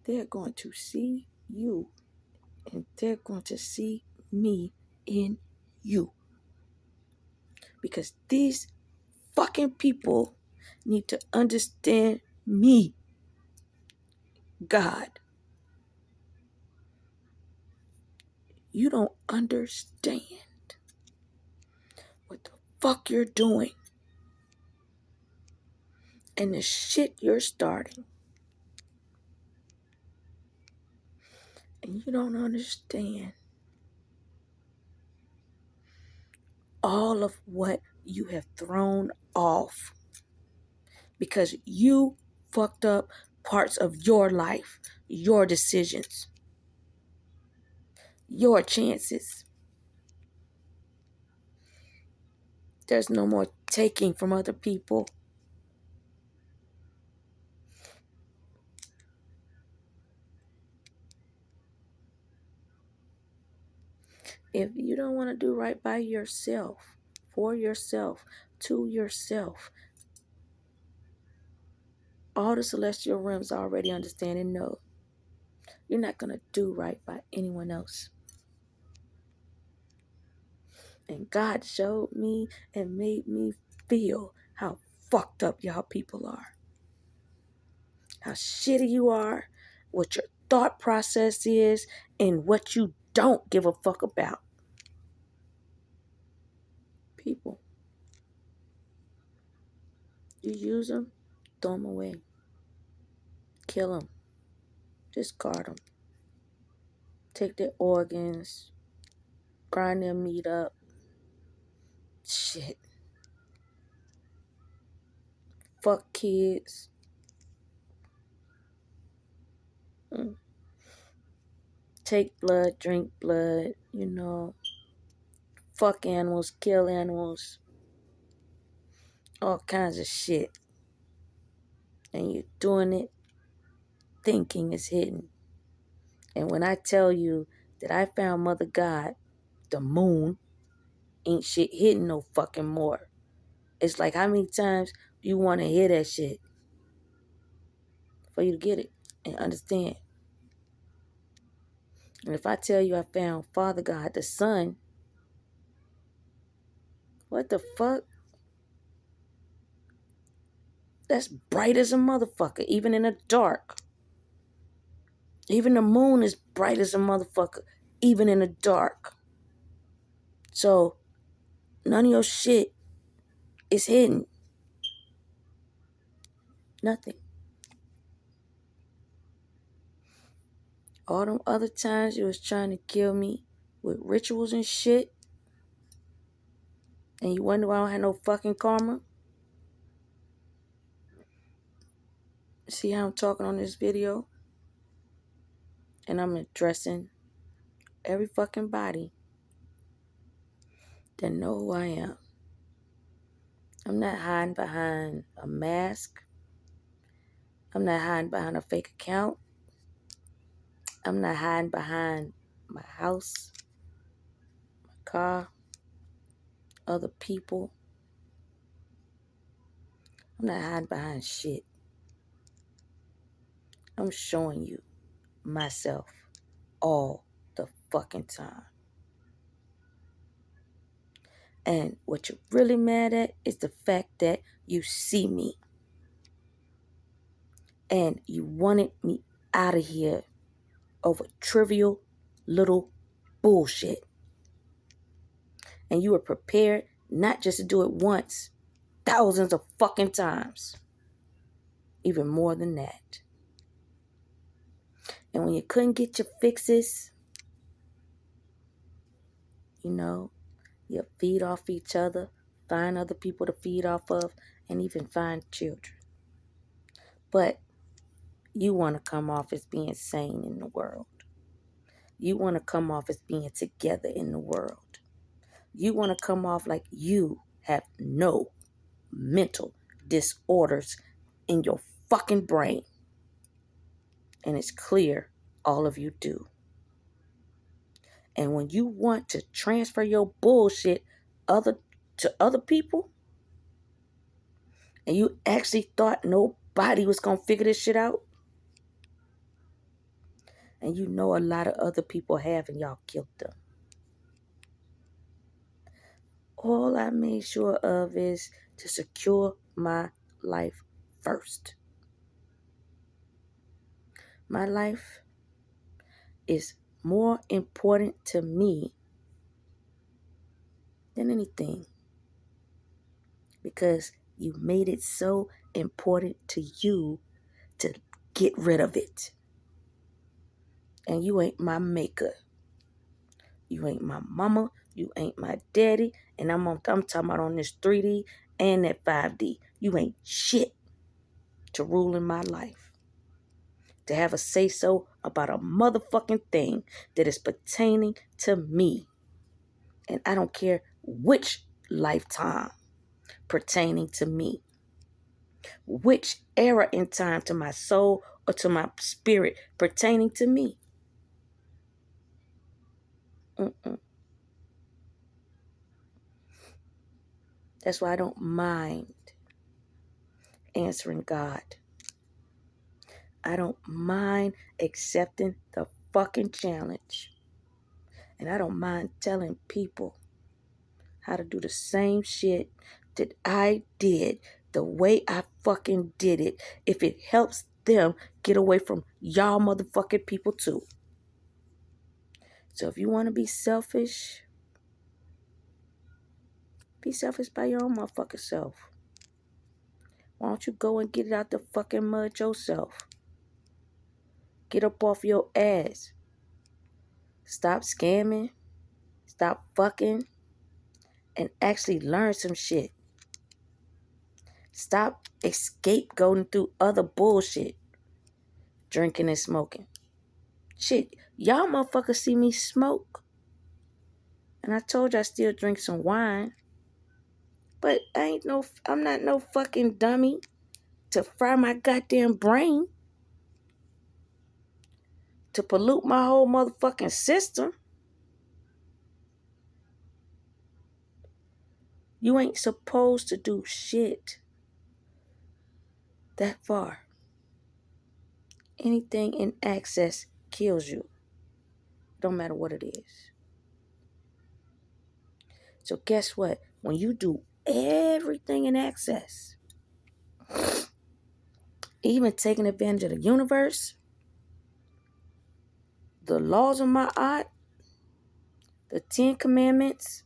they're going to see you, and they're going to see me in you. Because these fucking people need to understand me, God. You don't understand what the fuck you're doing and the shit you're starting. And you don't understand all of what you have thrown off because you fucked up parts of your life, your decisions, your chances. There's no more taking from other people. If you don't want to do right by yourself, for yourself, to yourself, all the celestial realms already understand and know you're not going to do right by anyone else. And God showed me and made me feel how fucked up y'all people are. How shitty you are, what your thought process is, and what you don't give a fuck about. People. You use them, throw them away. Kill them. Discard them. Take their organs. Grind their meat up. Shit. Fuck kids. Take blood, drink blood, fuck animals, kill animals, all kinds of shit. And you're doing it thinking it's hidden. And when I tell you that I found Mother God, the moon, ain't shit hidden no fucking more. It's like how many times you want to hear that shit for you to get it and understand. And if I tell you I found Father God, the sun, what the fuck? That's bright as a motherfucker, even in the dark. Even the moon is bright as a motherfucker, even in the dark. So, none of your shit is hidden. Nothing. All them other times you was trying to kill me with rituals and shit, and you wonder why I don't have no fucking karma? See how I'm talking on this video? And I'm addressing every fucking body that know who I am. I'm not hiding behind a mask. I'm not hiding behind a fake account. I'm not hiding behind my house, my car, other people. I'm not hiding behind shit. I'm showing you myself all the fucking time. And what you're really mad at is the fact that you see me and you wanted me out of here over trivial little bullshit. And you were prepared not just to do it once, thousands of fucking times. Even more than that. And when you couldn't get your fixes, you feed off each other, find other people to feed off of, and even find children. But you want to come off as being sane in the world. You want to come off as being together in the world. You want to come off like you have no mental disorders in your fucking brain. And it's clear all of you do. And when you want to transfer your bullshit to other people, and you actually thought nobody was going to figure this shit out, and you know a lot of other people have, and y'all killed them. All I made sure of is to secure my life first. My life is more important to me than anything, because you made it so important to you to get rid of it. And you ain't my maker. You ain't my mama. You ain't my daddy. And I'm talking about on this 3D and that 5D. You ain't shit to rule in my life. To have a say-so about a motherfucking thing that is pertaining to me. And I don't care which lifetime pertaining to me. Which era in time, to my soul or to my spirit pertaining to me. That's why I don't mind answering God. I don't mind accepting the fucking challenge. And I don't mind telling people how to do the same shit that I did the way I fucking did it, if it helps them get away from y'all motherfucking people too. So if you want to be selfish by your own motherfucking self. Why don't you go and get it out the fucking mud yourself? Get up off your ass. Stop scamming. Stop fucking. And actually learn some shit. Stop scapegoating through other bullshit. Drinking and smoking. Shit, y'all motherfuckers see me smoke. And I told you I still drink some wine. But I'm not no fucking dummy to fry my goddamn brain, to pollute my whole motherfucking system. You ain't supposed to do shit that far. Anything in excess kills you. Don't matter what it is. So guess what? When you do everything in excess, even taking advantage of the universe, the laws of Ma'at, the 10 Commandments,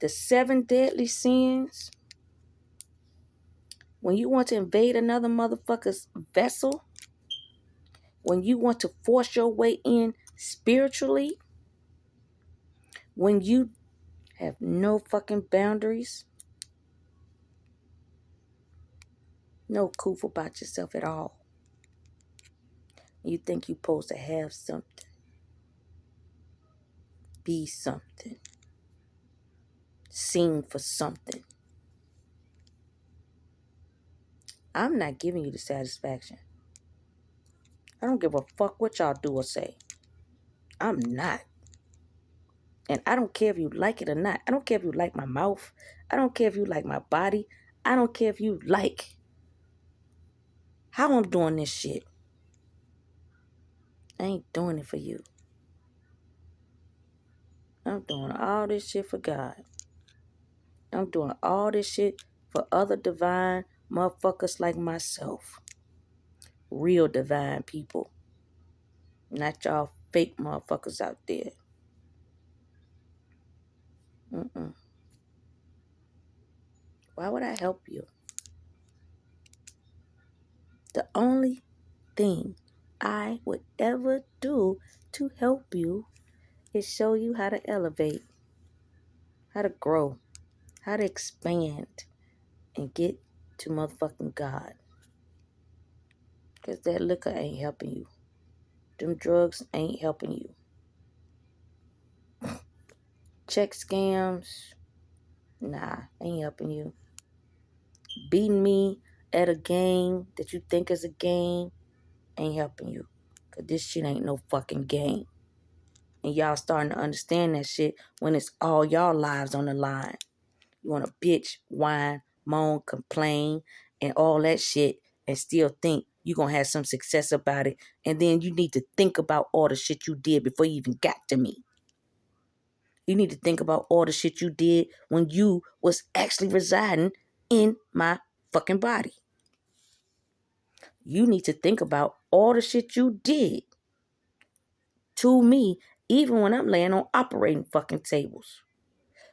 the 7 deadly sins, when you want to invade another motherfucker's vessel, when you want to force your way in spiritually, when you have no fucking boundaries, no coof about yourself at all. You think you're supposed to have something, be something, sing for something. I'm not giving you the satisfaction. I don't give a fuck what y'all do or say. I'm not. And I don't care if you like it or not. I don't care if you like my mouth. I don't care if you like my body. I don't care if you like how I'm doing this shit. I ain't doing it for you. I'm doing all this shit for God. I'm doing all this shit for other divine motherfuckers like myself. Real divine people. Not y'all fake motherfuckers out there. Mm-mm. Why would I help you? The only thing I would ever do to help you is show you how to elevate, how to grow, how to expand, and get to motherfucking God. Because that liquor ain't helping you. Them drugs ain't helping you. Check scams, nah, ain't helping you. Beating me at a game that you think is a game ain't helping you. Because this shit ain't no fucking game. And y'all starting to understand that shit when it's all y'all lives on the line. You want to bitch, whine, moan, complain, and all that shit and still think you're going to have some success about it. And then you need to think about all the shit you did before you even got to me. You need to think about all the shit you did when you was actually residing in my fucking body. You need to think about all the shit you did to me, even when I'm laying on operating fucking tables.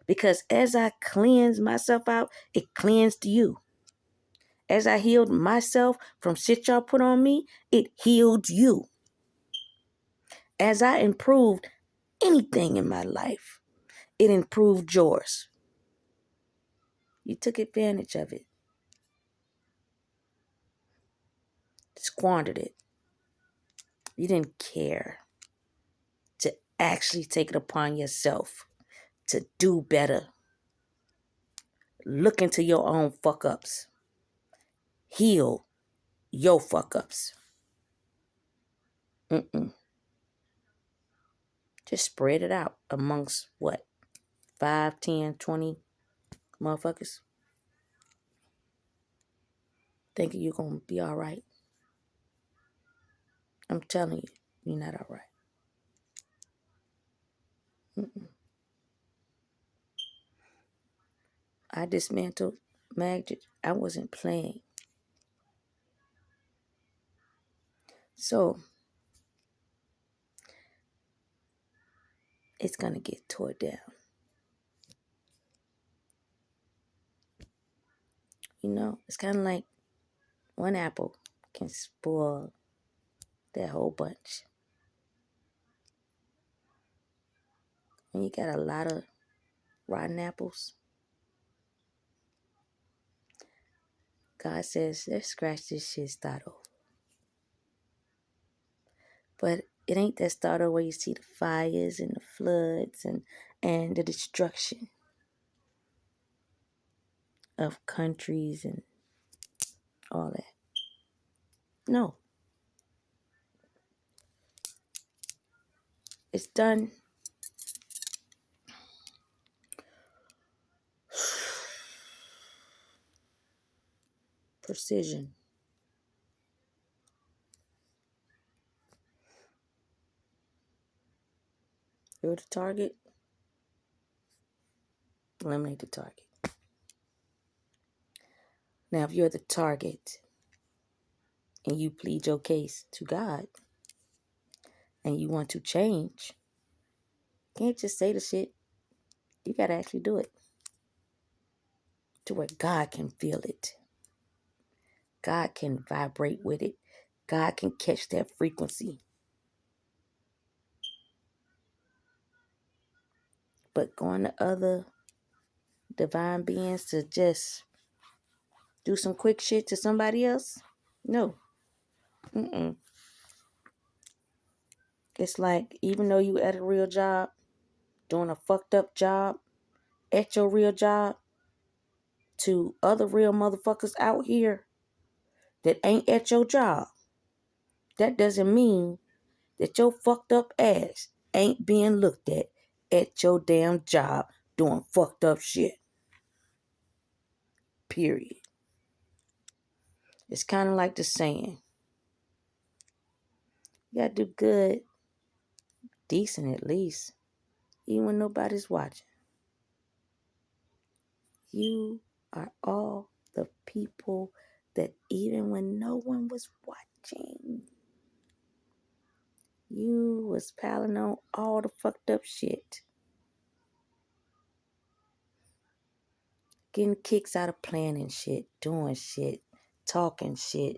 Because as I cleanse myself out, it cleansed you. As I healed myself from shit y'all put on me, it healed you. As I improved anything in my life, it improved yours. You took advantage of it. Squandered it. You didn't care to actually take it upon yourself to do better. Look into your own fuck-ups. Heal your fuck-ups. Just spread it out amongst what? 5, 10, 20 motherfuckers? Thinking you're going to be all right. I'm telling you, you're not all right. I dismantled magic. I wasn't playing. So, it's going to get tore down. You know, it's kind of like one apple can spoil that whole bunch. When you got a lot of rotten apples, God says, let's scratch this shit, start over. But it ain't that start over where you see the fires and the floods and and the destruction of countries and all that. No. It's done precision. You're the target, eliminate the target. Now, if you're the target and you plead your case to God and you want to change, you can't just say the shit. You got to actually do it to where God can feel it. God can vibrate with it. God can catch that frequency. But going to other divine beings to just do some quick shit to somebody else? No. It's like, even though you at a real job, doing a fucked up job at your real job, to other real motherfuckers out here that ain't at your job, that doesn't mean that your fucked up ass ain't being looked at your damn job doing fucked up shit. Period. It's kind of like the saying, you gotta do good, decent at least, even when nobody's watching. You are all the people that even when no one was watching, you was piling on all the fucked up shit. Getting kicks out of planning shit, doing shit, talking shit.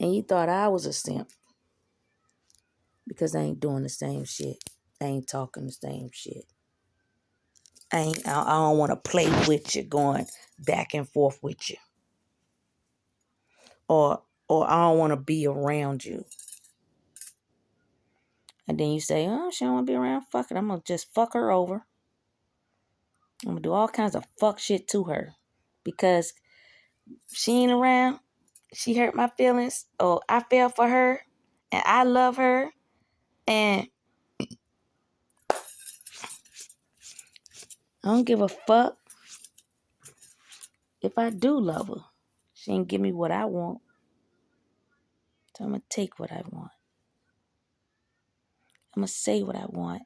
And you thought I was a simp because I ain't doing the same shit. I ain't talking the same shit. I don't want to play with you, going back and forth with you. Or I don't want to be around you. And then you say, oh, she don't want to be around. Fuck it. I'm going to just fuck her over. I'm going to do all kinds of fuck shit to her. Because she ain't around. She hurt my feelings. Or I fell for her. And I love her. And I don't give a fuck if I do love her. She ain't give me what I want. So I'm going to take what I want. I'm going to say what I want.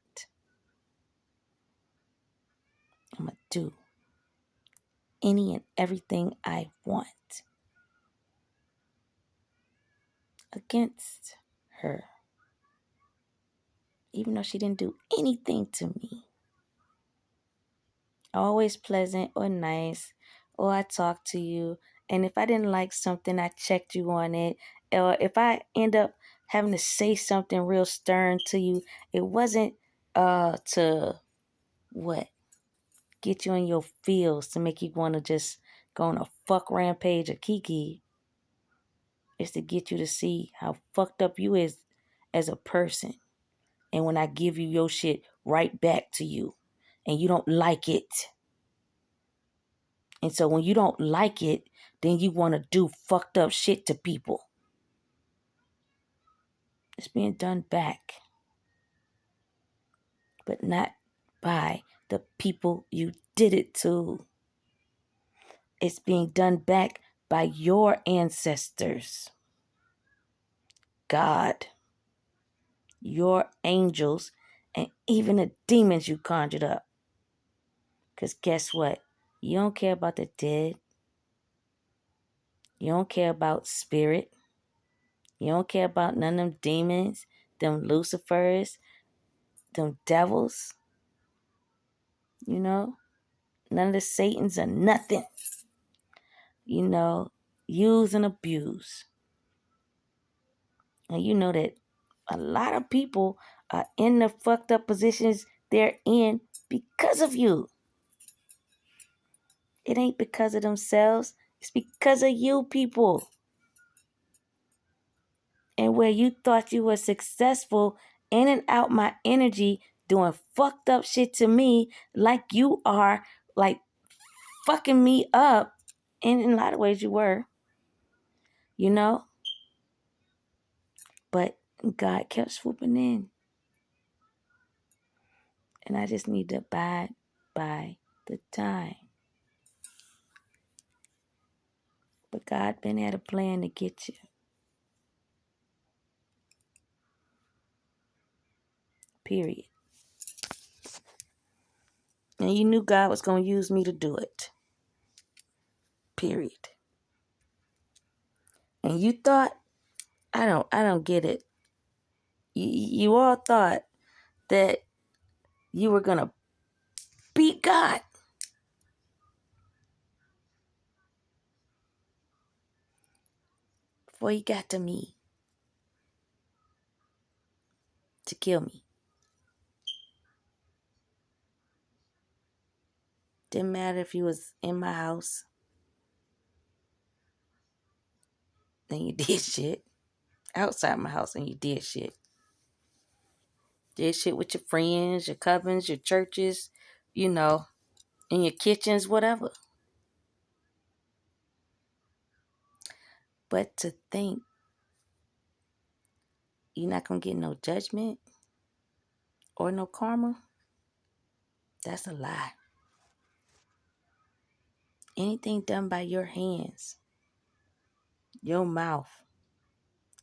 I'm going to do any and everything I want against her. Even though she didn't do anything to me. Always pleasant or nice, or I talk to you. And if I didn't like something, I checked you on it. Or if I end up having to say something real stern to you, it wasn't to what? Get you in your feels to make you want to just go on a fuck rampage or kiki. It's to get you to see how fucked up you is as a person. And when I give you your shit right back to you and you don't like it. And so when you don't like it, then you want to do fucked up shit to people. It's being done back. But not by the people you did it to. It's being done back by your ancestors. God. Your angels. And even the demons you conjured up. Because guess what? You don't care about the dead. You don't care about spirit. You don't care about none of them demons, them Lucifers, them devils. You know? None of the Satans are nothing. You know, use and abuse. And you know that a lot of people are in the fucked up positions they're in because of you. It ain't because of themselves. It's because of you people. And where you thought you were successful in and out my energy doing fucked up shit to me like you are, like fucking me up. And in a lot of ways you were, you know? But God kept swooping in. And I just need to abide by the time. But God been had a plan to get you. Period. And you knew God was going to use me to do it. Period. And you thought, I don't get it. You all thought that you were going to beat God. Before he got to me to kill me. Didn't matter if he was in my house. Then you did shit. Outside my house and you did shit. Did shit with your friends, your covens, your churches, you know, in your kitchens, whatever. But to think you're not going to get no judgment or no karma, that's a lie. Anything done by your hands, your mouth,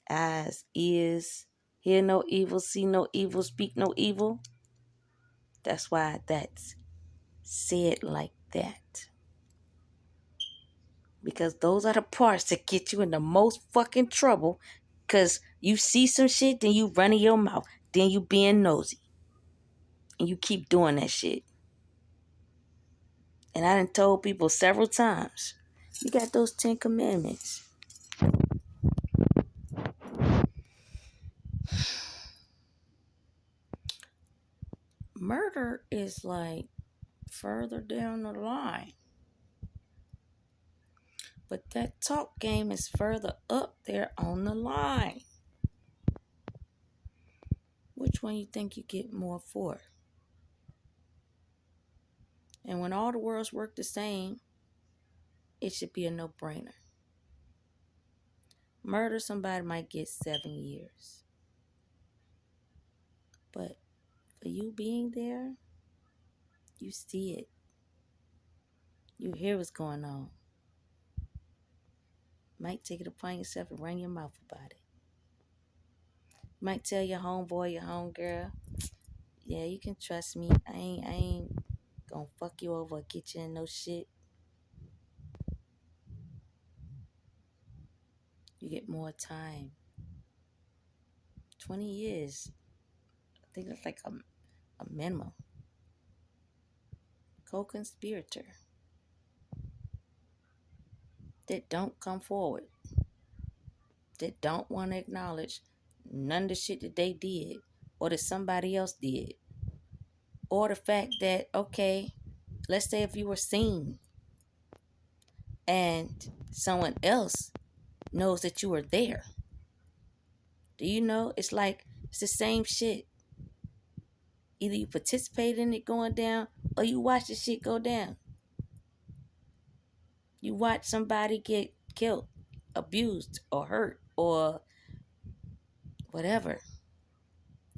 eyes, ears, hear no evil, see no evil, speak no evil. That's why that's said like that. Because those are the parts that get you in the most fucking trouble. Because you see some shit, then you running your mouth. Then you being nosy. And you keep doing that shit. And I done told people several times, you got those 10 commandments. Murder is like further down the line. But that talk game is further up there on the line. Which one you think you get more for? And when all the worlds work the same, it should be a no-brainer. Murder somebody might get 7 years. But for you being there, you see it. You hear what's going on. Might take it upon yourself and run your mouth about it. Might tell your homeboy, your homegirl, yeah, you can trust me. I ain't gonna fuck you over or get you in no shit. You get more time. 20 years. I think that's like a minimum. Co-conspirator that don't come forward, that don't want to acknowledge none of the shit that they did or that somebody else did. Or the fact that, okay, let's say if you were seen and someone else knows that you were there. Do you know? It's like, it's the same shit. Either you participate in it going down or you watch the shit go down. You watch somebody get killed, abused, or hurt, or whatever.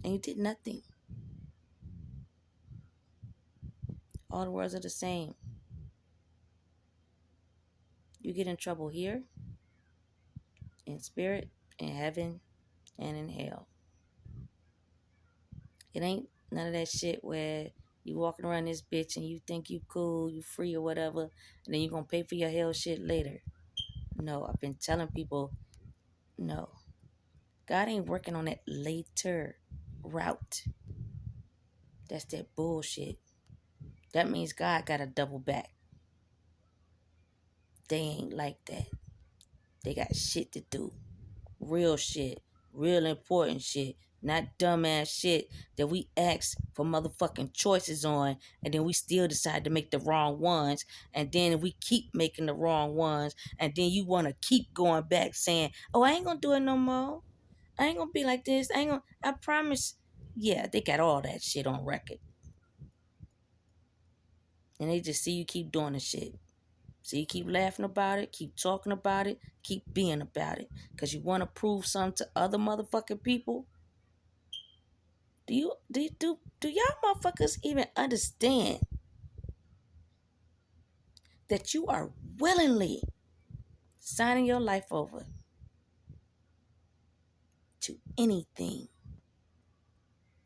And you did nothing. All the words are the same. You get in trouble here, in spirit, in heaven, and in hell. It ain't none of that shit where you walking around this bitch and you think you cool, you free or whatever, and then you gonna pay for your hell shit later. No, I've been telling people, no. God ain't working on that later route. That's that bullshit. That means God got to double back. They ain't like that. They got shit to do. Real shit. Real important shit. Not dumbass shit that we ask for motherfucking choices on and then we still decide to make the wrong ones and then we keep making the wrong ones and then you want to keep going back saying, oh, I ain't gonna do it no more. I ain't gonna be like this. I promise Yeah, they got all that shit on record. And they just see you keep doing the shit. So you keep laughing about it, keep talking about it, keep being about it. Because you want to prove something to other motherfucking people. Do y'all motherfuckers even understand that you are willingly signing your life over to anything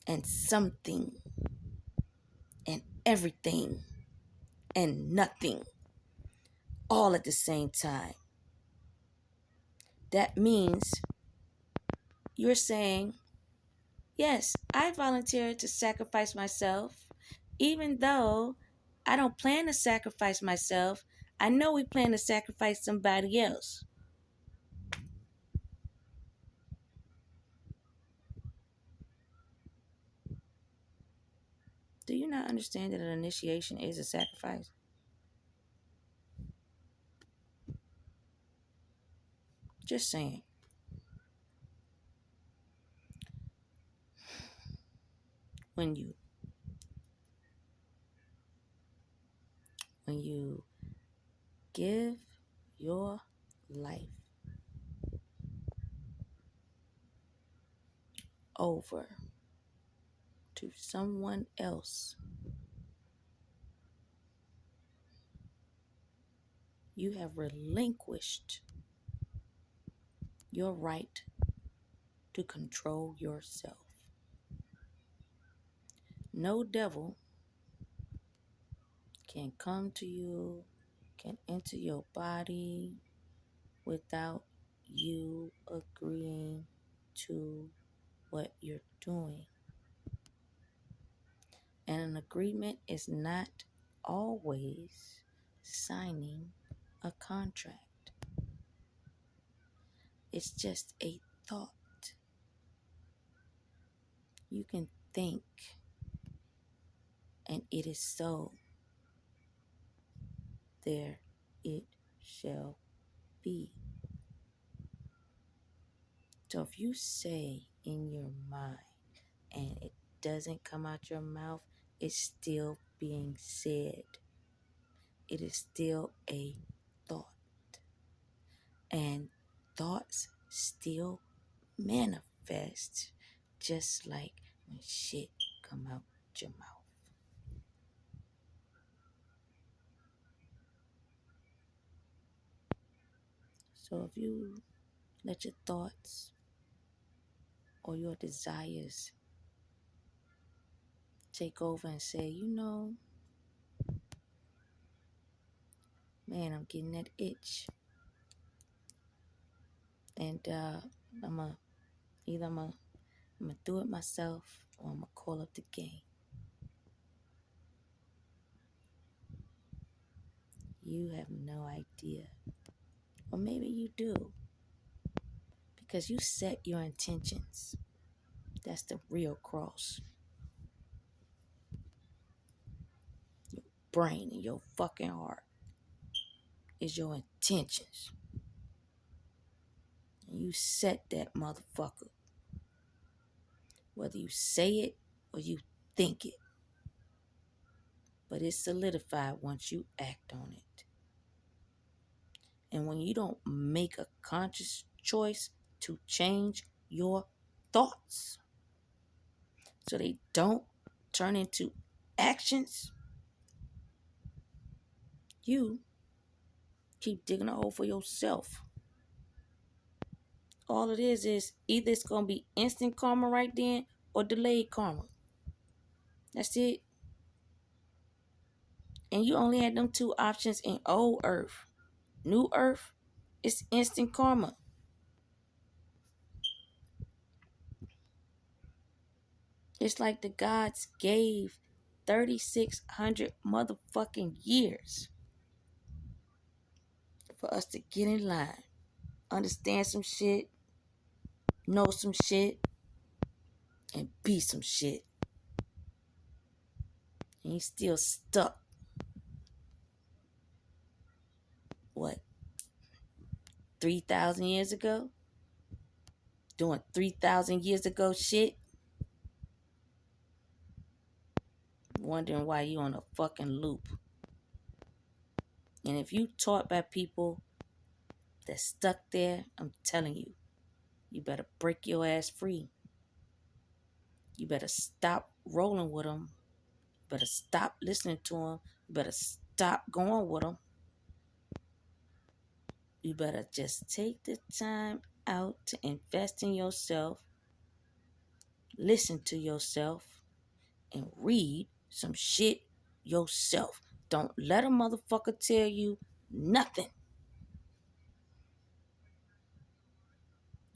and something and everything and nothing all at the same time? That means you're saying, yes, I volunteered to sacrifice myself, even though I don't plan to sacrifice myself. I know we plan to sacrifice somebody else. Do you not understand that an initiation is a sacrifice? Just saying. When you when you give your life over to someone else, you have relinquished your right to control yourself. No devil can come to you, can enter your body without you agreeing to what you're doing. And an agreement is not always signing a contract. It's just a thought. You can think, and it is so. There it shall be. So if you say in your mind and it doesn't come out your mouth, it's still being said. It is still a thought. And thoughts still manifest just like when shit come out your mouth. So if you let your thoughts or your desires take over and say, man, I'm getting that itch. And I'm gonna do it myself or I'm gonna call up the game. You have no idea. Or maybe you do. Because you set your intentions. That's the real cross. Your brain and your fucking heart is your intentions. And you set that motherfucker. Whether you say it or you think it. But it's solidified once you act on it. And when you don't make a conscious choice to change your thoughts so they don't turn into actions, you keep digging a hole for yourself. All it is either it's going to be instant karma right then or delayed karma. That's it. And you only had them two options in old earth. New earth, it's instant karma. It's like the gods gave 3,600 motherfucking years for us to get in line, understand some shit, know some shit, and be some shit. And you still stuck. What? 3,000 years ago? Doing 3,000 years ago shit? wondering why you on a fucking loop. And if you taught by people that's stuck there, I'm telling you, you better break your ass free. You better stop rolling with them. You better stop listening to them. You better stop going with them. You better just take the time out to invest in yourself, listen to yourself, and read some shit yourself. Don't let a motherfucker tell you nothing.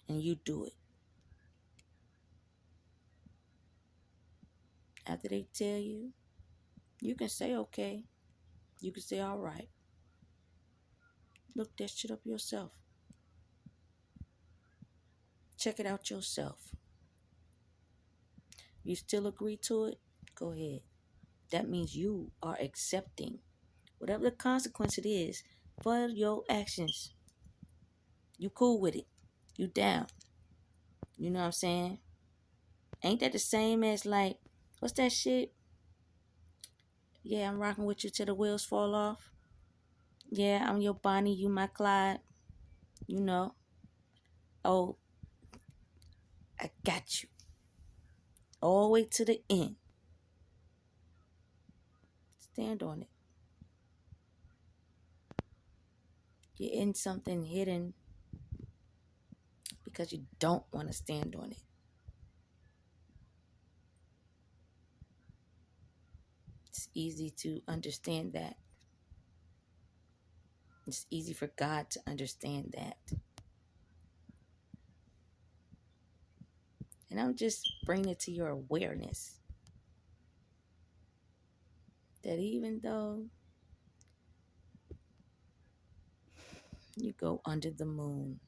And you do it. After they tell you, you can say okay. You can say all right. Look that shit up yourself. Check it out yourself. You still agree to it? Go ahead. That means you are accepting whatever the consequence it is for your actions. You cool with it. You down. You know what I'm saying? Ain't that the same as like, what's that shit? Yeah, I'm rocking with you till the wheels fall off. Yeah, I'm your Bonnie, you my Clyde. You know. Oh, I got you. All the way to the end. Stand on it. You're in something hidden because you don't want to stand on it. It's easy to understand that. It's easy for God to understand that. And I'm just bringing it to your awareness that even though you go under the moon,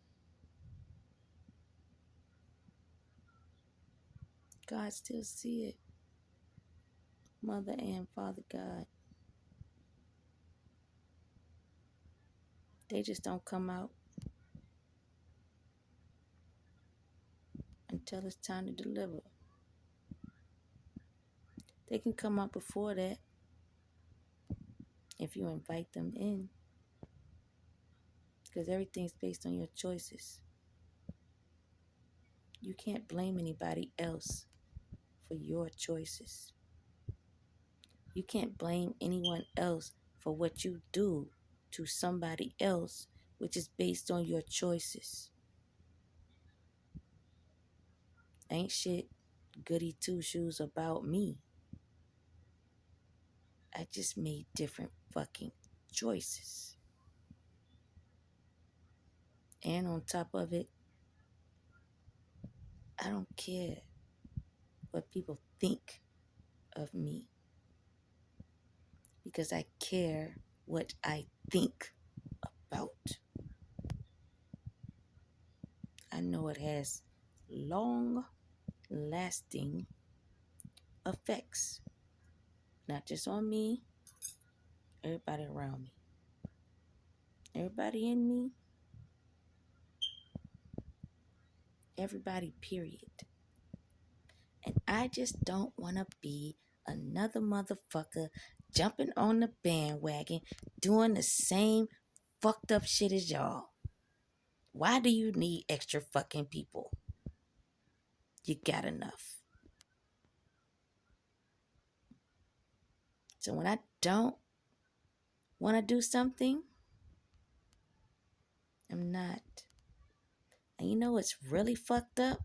God still see it. Mother and Father God. They just don't come out until it's time to deliver. They can come out before that if you invite them in. Because everything's based on your choices. You can't blame anybody else for your choices. You can't blame anyone else for what you do to somebody else, which is based on your choices. Ain't shit goody two shoes about me. I just made different fucking choices. And on top of it, I don't care what people think of me, because I care what I think about. I know it has long lasting effects, not just on me, everybody around me, everybody in me, everybody, period. And I just don't want to be another motherfucker jumping on the bandwagon doing the same fucked up shit as y'all. Why do you need extra fucking people? You got enough. So when I don't want to do something, I'm not. And you know what's really fucked up?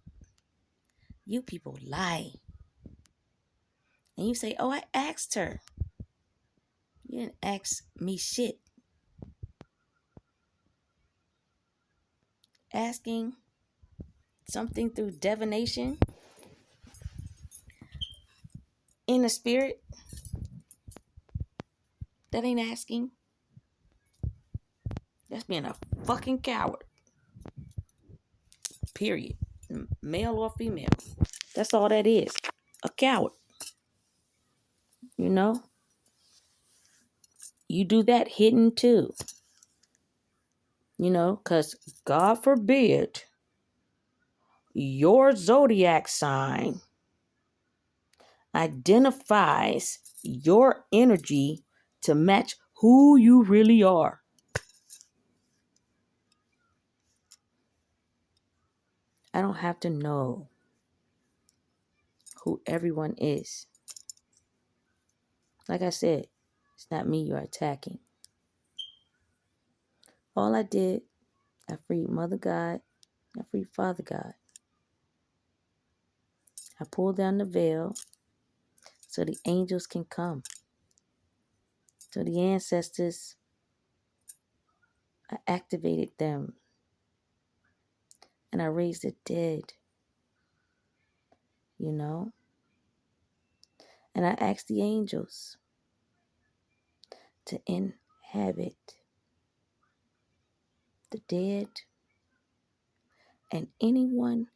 You people lie. And you say, oh, I asked her. You didn't ask me shit. Asking something through divination in the spirit, that ain't asking. That's being a fucking coward. Period. Male or female. That's all that is. A coward. You know? You do that hidden too. You know, because God forbid your zodiac sign identifies your energy to match who you really are. I don't have to know who everyone is. Like I said, it's not me you're attacking. All I did, I freed Mother God, I freed Father God. I pulled down the veil so the angels can come. So the ancestors, I activated them and I raised the dead, you know. And I asked the angels to inhabit the dead and anyone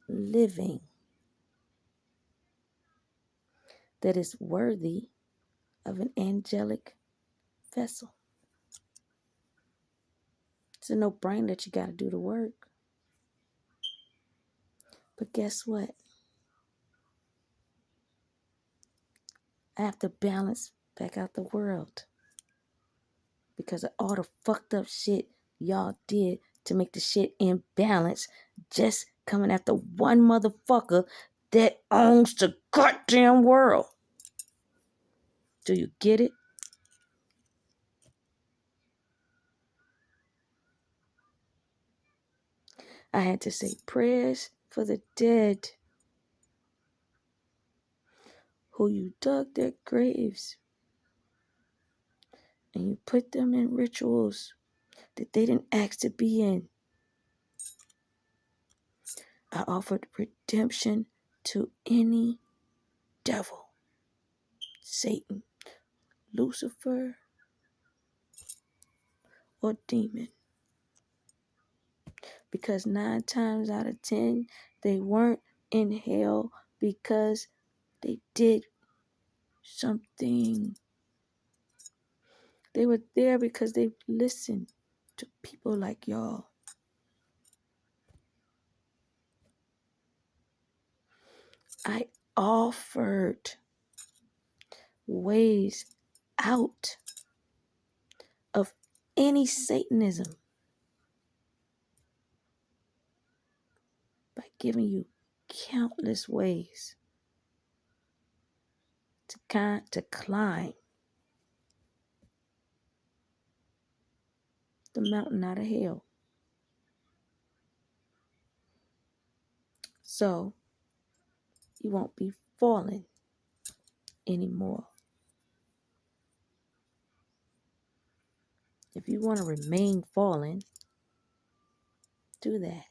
living that is worthy of an angelic vessel. It's a no-brainer that you got to do the work. But guess what? I have to balance back out the world because of all the fucked up shit y'all did to make the shit imbalance, just coming after one motherfucker that owns the goddamn world. Do you get it? I had to say prayers for the dead who you dug their graves and you put them in rituals that they didn't ask to be in. I offered redemption to any devil, Satan, Lucifer, or demon. Because 9 times out of 10, they weren't in hell because they did something. They were there because they listened to people like y'all. I offered ways out of any Satanism by giving you countless ways to climb the mountain out of hell. So you won't be falling anymore. If you want to remain fallen, do that.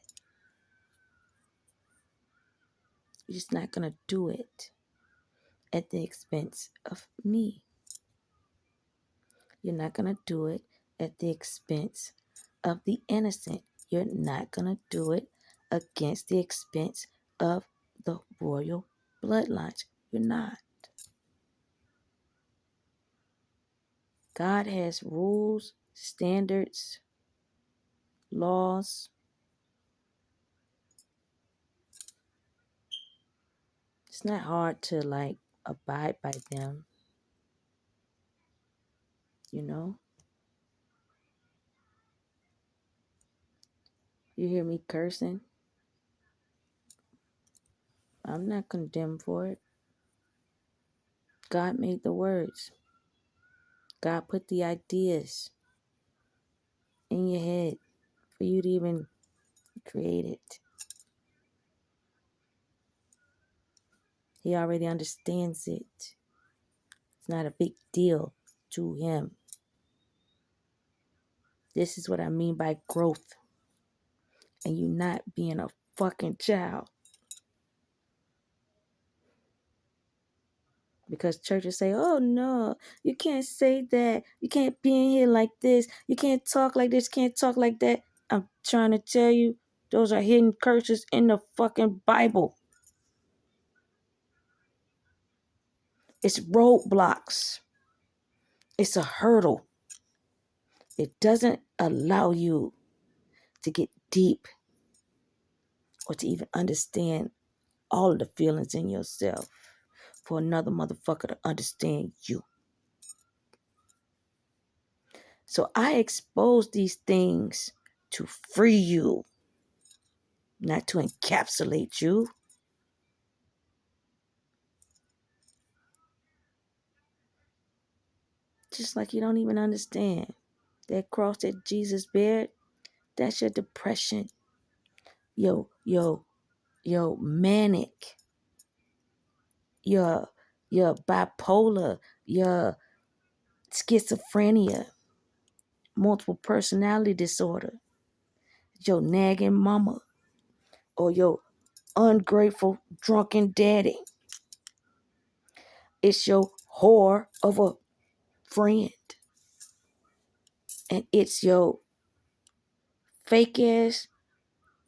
You're just not going to do it at the expense of me. You're not going to do it at the expense of the innocent. You're not going to do it against the expense of the royal bloodlines. You're not. God has rules, standards, laws. It's not hard to abide by them, you know. You hear me cursing? I'm not condemned for it. God made the words. God put the ideas in your head for you to even create it. He already understands it. It's not a big deal to him. This is what I mean by growth. And you not being a fucking child. Because churches say, oh no, you can't say that. You can't be in here like this. You can't talk like this. You can't talk like that. I'm trying to tell you, those are hidden curses in the fucking Bible. It's roadblocks. It's a hurdle. It doesn't allow you to get deep or to even understand all of the feelings in yourself. for another motherfucker to understand you. So I expose these things to free you, not to encapsulate you. Just like you don't even understand. That cross that Jesus bared, that's your depression. Your manic, your bipolar, your schizophrenia, multiple personality disorder, your nagging mama, or your ungrateful drunken daddy. It's your whore of a friend. And it's your fake ass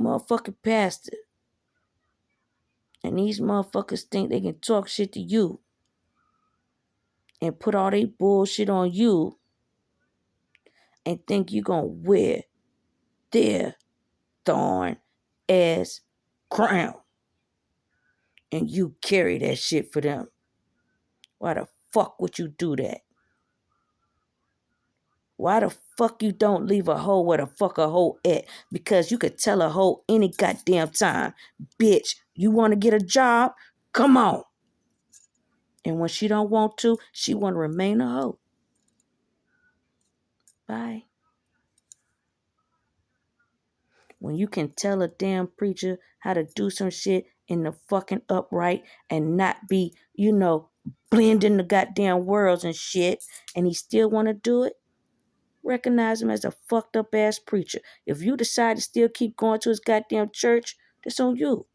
motherfucking pastor. And these motherfuckers think they can talk shit to you and put all their bullshit on you and think you gonna wear their thorn ass crown. And you carry that shit for them. Why the fuck would you do that? Why the fuck you don't leave a hoe where the fuck a hoe at? Because you could tell a hoe any goddamn time, bitch, you want to get a job? Come on. And when she don't want to, she want to remain a hoe. Bye. When you can tell a damn preacher how to do some shit in the fucking upright and not be, blending the goddamn worlds and shit, and he still want to do it, recognize him as a fucked up ass preacher. If you decide to still keep going to his goddamn church, that's on you.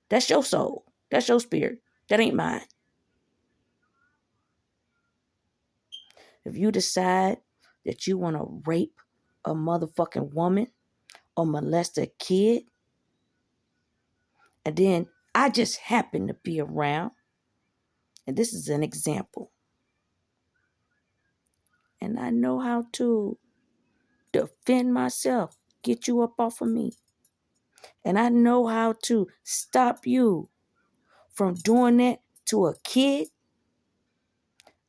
That's your soul. That's your spirit. That ain't mine. If you decide that you want to rape a motherfucking woman or molest a kid, and then I just happen to be around, and this is an example, and I know how to defend myself, get you up off of me, and I know how to stop you from doing that to a kid,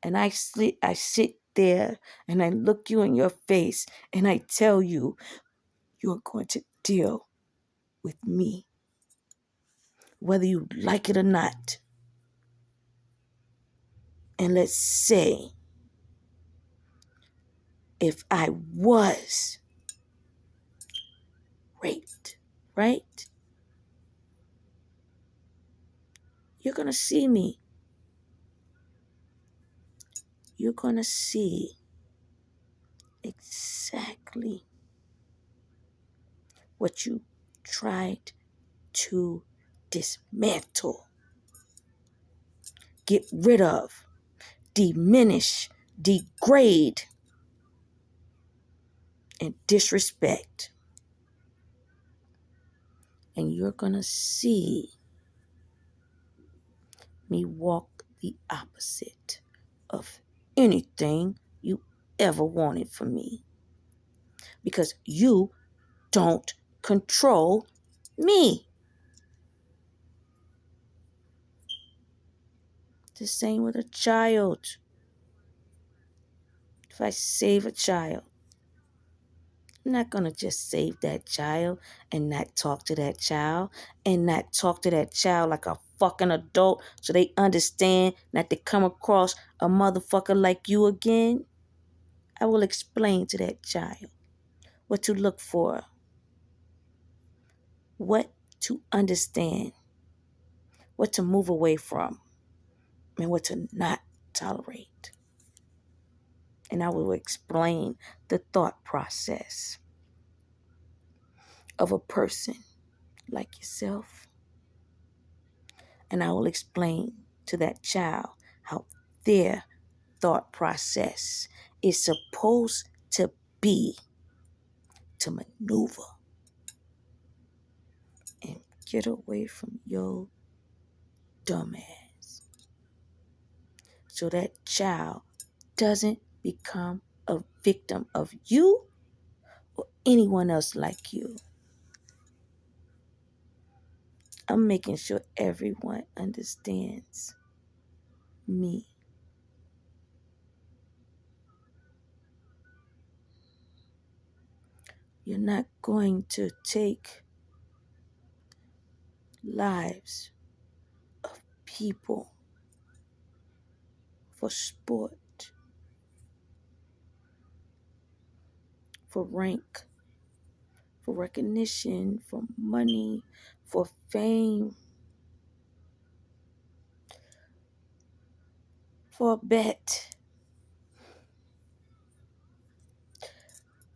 and I sit there and I look you in your face and I tell you, you're going to deal with me, whether you like it or not. And let's say, if I was raped, right? You're going to see me. You're going to see exactly what you tried to dismantle, get rid of, diminish, degrade, and disrespect. And you're going to see me walk the opposite of anything you ever wanted from me. Because you don't control me. The same with a child. If I save a child, I'm not going to just save that child and not talk to that child and not talk to that child like a fucking adult so they understand not to come across a motherfucker like you again. I will explain to that child what to look for, what to understand, what to move away from, and what to not tolerate. And I will explain the thought process of a person like yourself. And I will explain to that child how their thought process is supposed to be to maneuver and get away from your dumb ass. So that child doesn't become a victim of you or anyone else like you. I'm making sure everyone understands me. You're not going to take lives of people for sport, for rank, for recognition, for money, for fame, for a bet,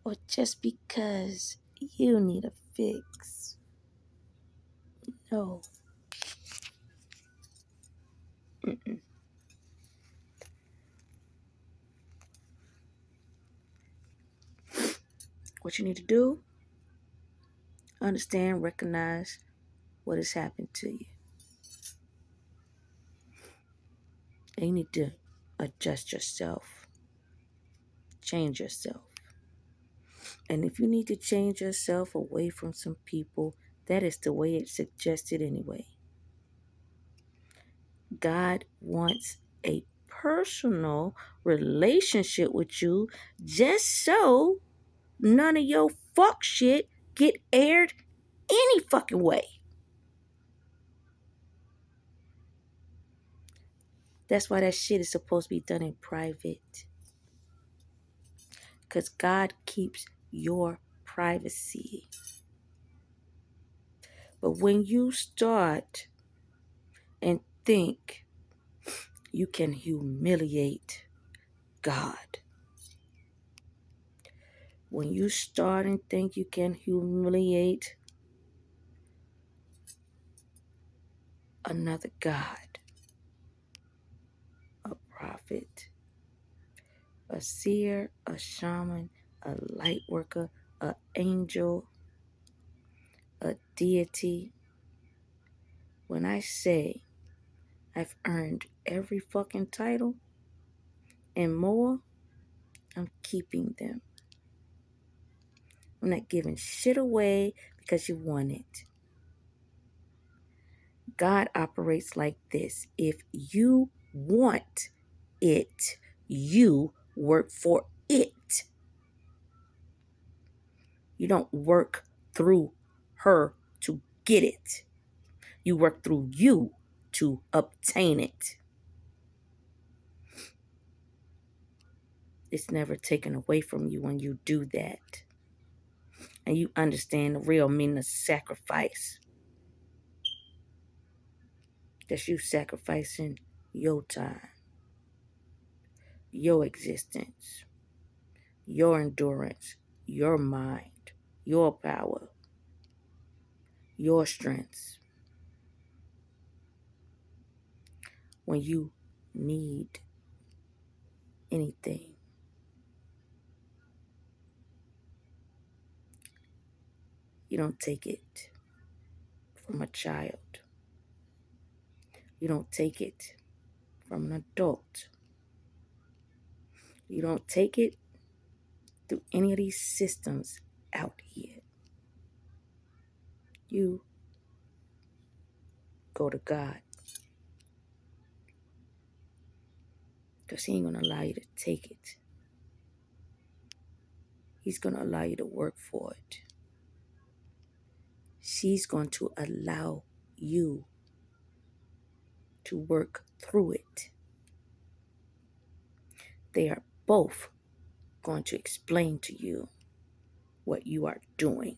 or just because you need a fix. No. Mm-mm. What you need to do, understand, recognize what has happened to you. And you need to adjust yourself, change yourself. And if you need to change yourself away from some people, that is the way it's suggested anyway. God wants a personal relationship with you just so none of your fuck shit get aired any fucking way. That's why that shit is supposed to be done in private. Because God keeps your privacy. But when you start and think you can humiliate God, when you start and think you can humiliate another God, a prophet, a seer, a shaman, a light worker, a angel, a deity, when I say I've earned every fucking title and more, I'm keeping them. I'm not giving shit away because you want it. God operates like this. If you want it, you work for it. You don't work through her to get it. You work through you to obtain it. It's never taken away from you when you do that. And you understand the real meaning of sacrifice. That's you sacrificing your time, your existence, your endurance, your mind, your power, your strengths. When you need anything, you don't take it from a child. You don't take it from an adult. You don't take it through any of these systems out here. You go to God. Because He ain't going to allow you to take it. He's going to allow you to work for it. She's going to allow you to work through it. They are both going to explain to you what you are doing,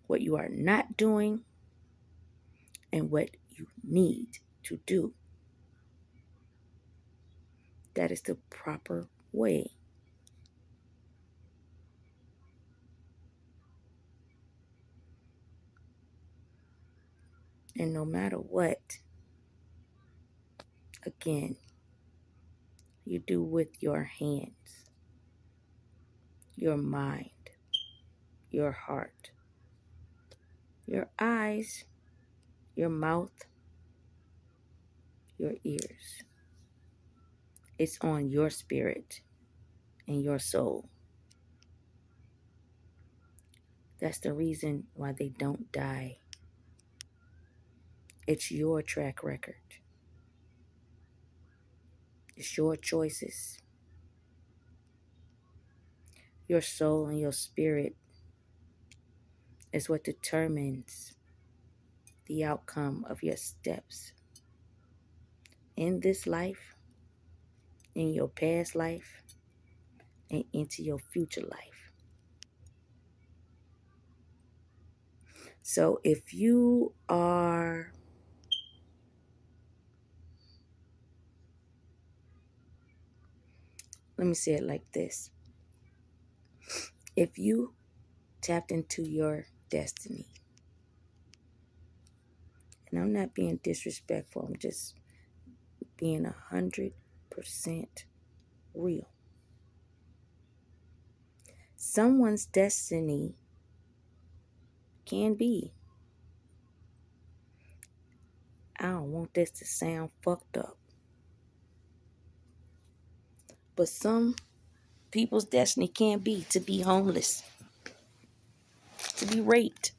what you are not doing, and what you need to do. That is the proper way. And no matter what, again, you do with your hands, your mind, your heart, your eyes, your mouth, your ears. It's on your spirit and your soul. That's the reason why they don't die. It's your track record. It's your choices. Your soul and your spirit is what determines the outcome of your steps in this life, in your past life, and into your future life. So if you are, let me say it like this. If you tapped into your destiny, and I'm not being disrespectful, I'm just being 100% real. Someone's destiny can be, I don't want this to sound fucked up, but some people's destiny can be to be homeless, to be raped,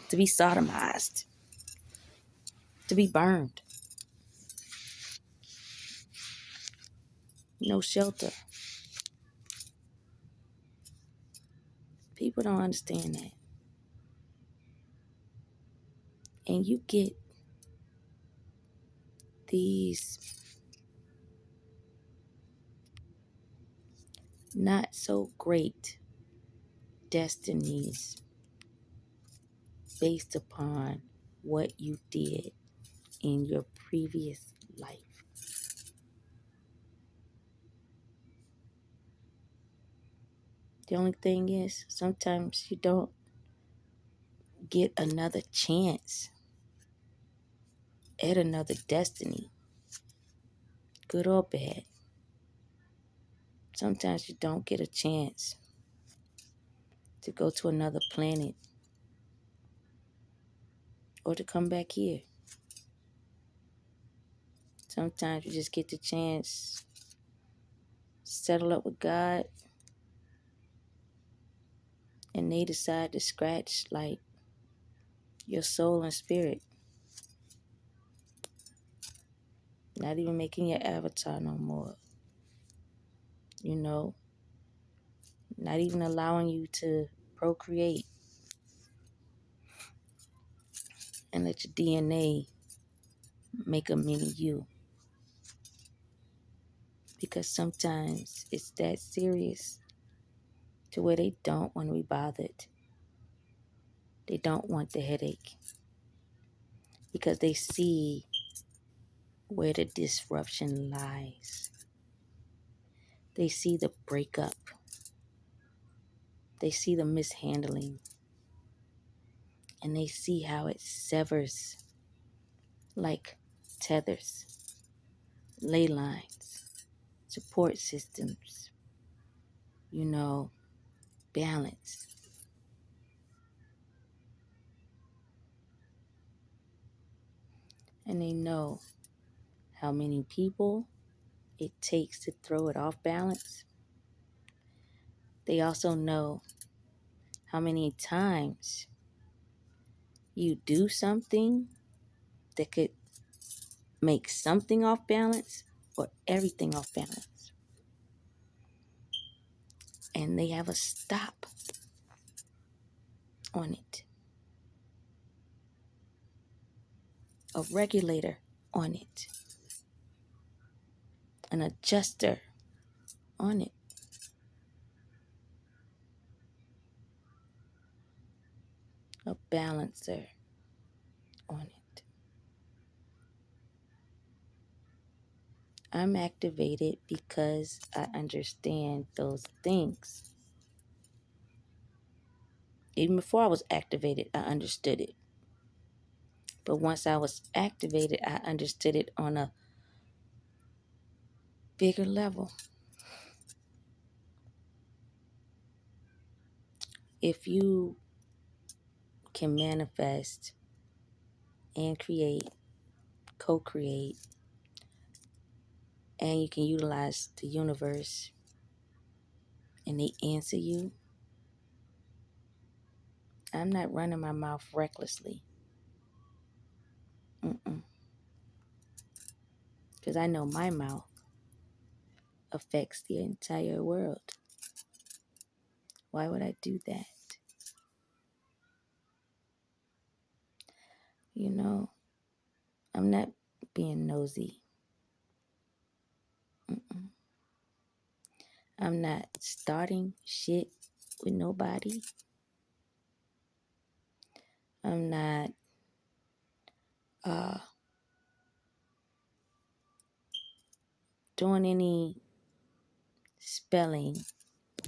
to be sodomized, to be burned. No shelter. People don't understand that. And you get these not so great destinies based upon what you did in your previous life. The only thing is, sometimes you don't get another chance at another destiny, good or bad. Sometimes you don't get a chance to go to another planet or to come back here. Sometimes you just get the chance to settle up with God, and they decide to scratch like your soul and spirit. Not even making your avatar no more. You know, not even allowing you to procreate and let your DNA make a mini you. Because sometimes it's that serious to where they don't want to be bothered. They don't want the headache because they see where the disruption lies. They see the breakup. They see the mishandling. And they see how it severs like tethers, ley lines, support systems, balance. And they know how many people it takes to throw it off balance. They also know how many times you do something that could make something off balance or everything off balance. And they have a stop on it, a regulator on it, an adjuster on it. A balancer on it. I'm activated because I understand those things. Even before I was activated, I understood it. But once I was activated, I understood it on a bigger level. If you can manifest and create, co-create, and you can utilize the universe and they answer you, I'm not running my mouth recklessly. Because I know my mouth affects the entire world. Why would I do that? You know, I'm not being nosy. I'm not starting shit with nobody. I'm not uh, doing any spelling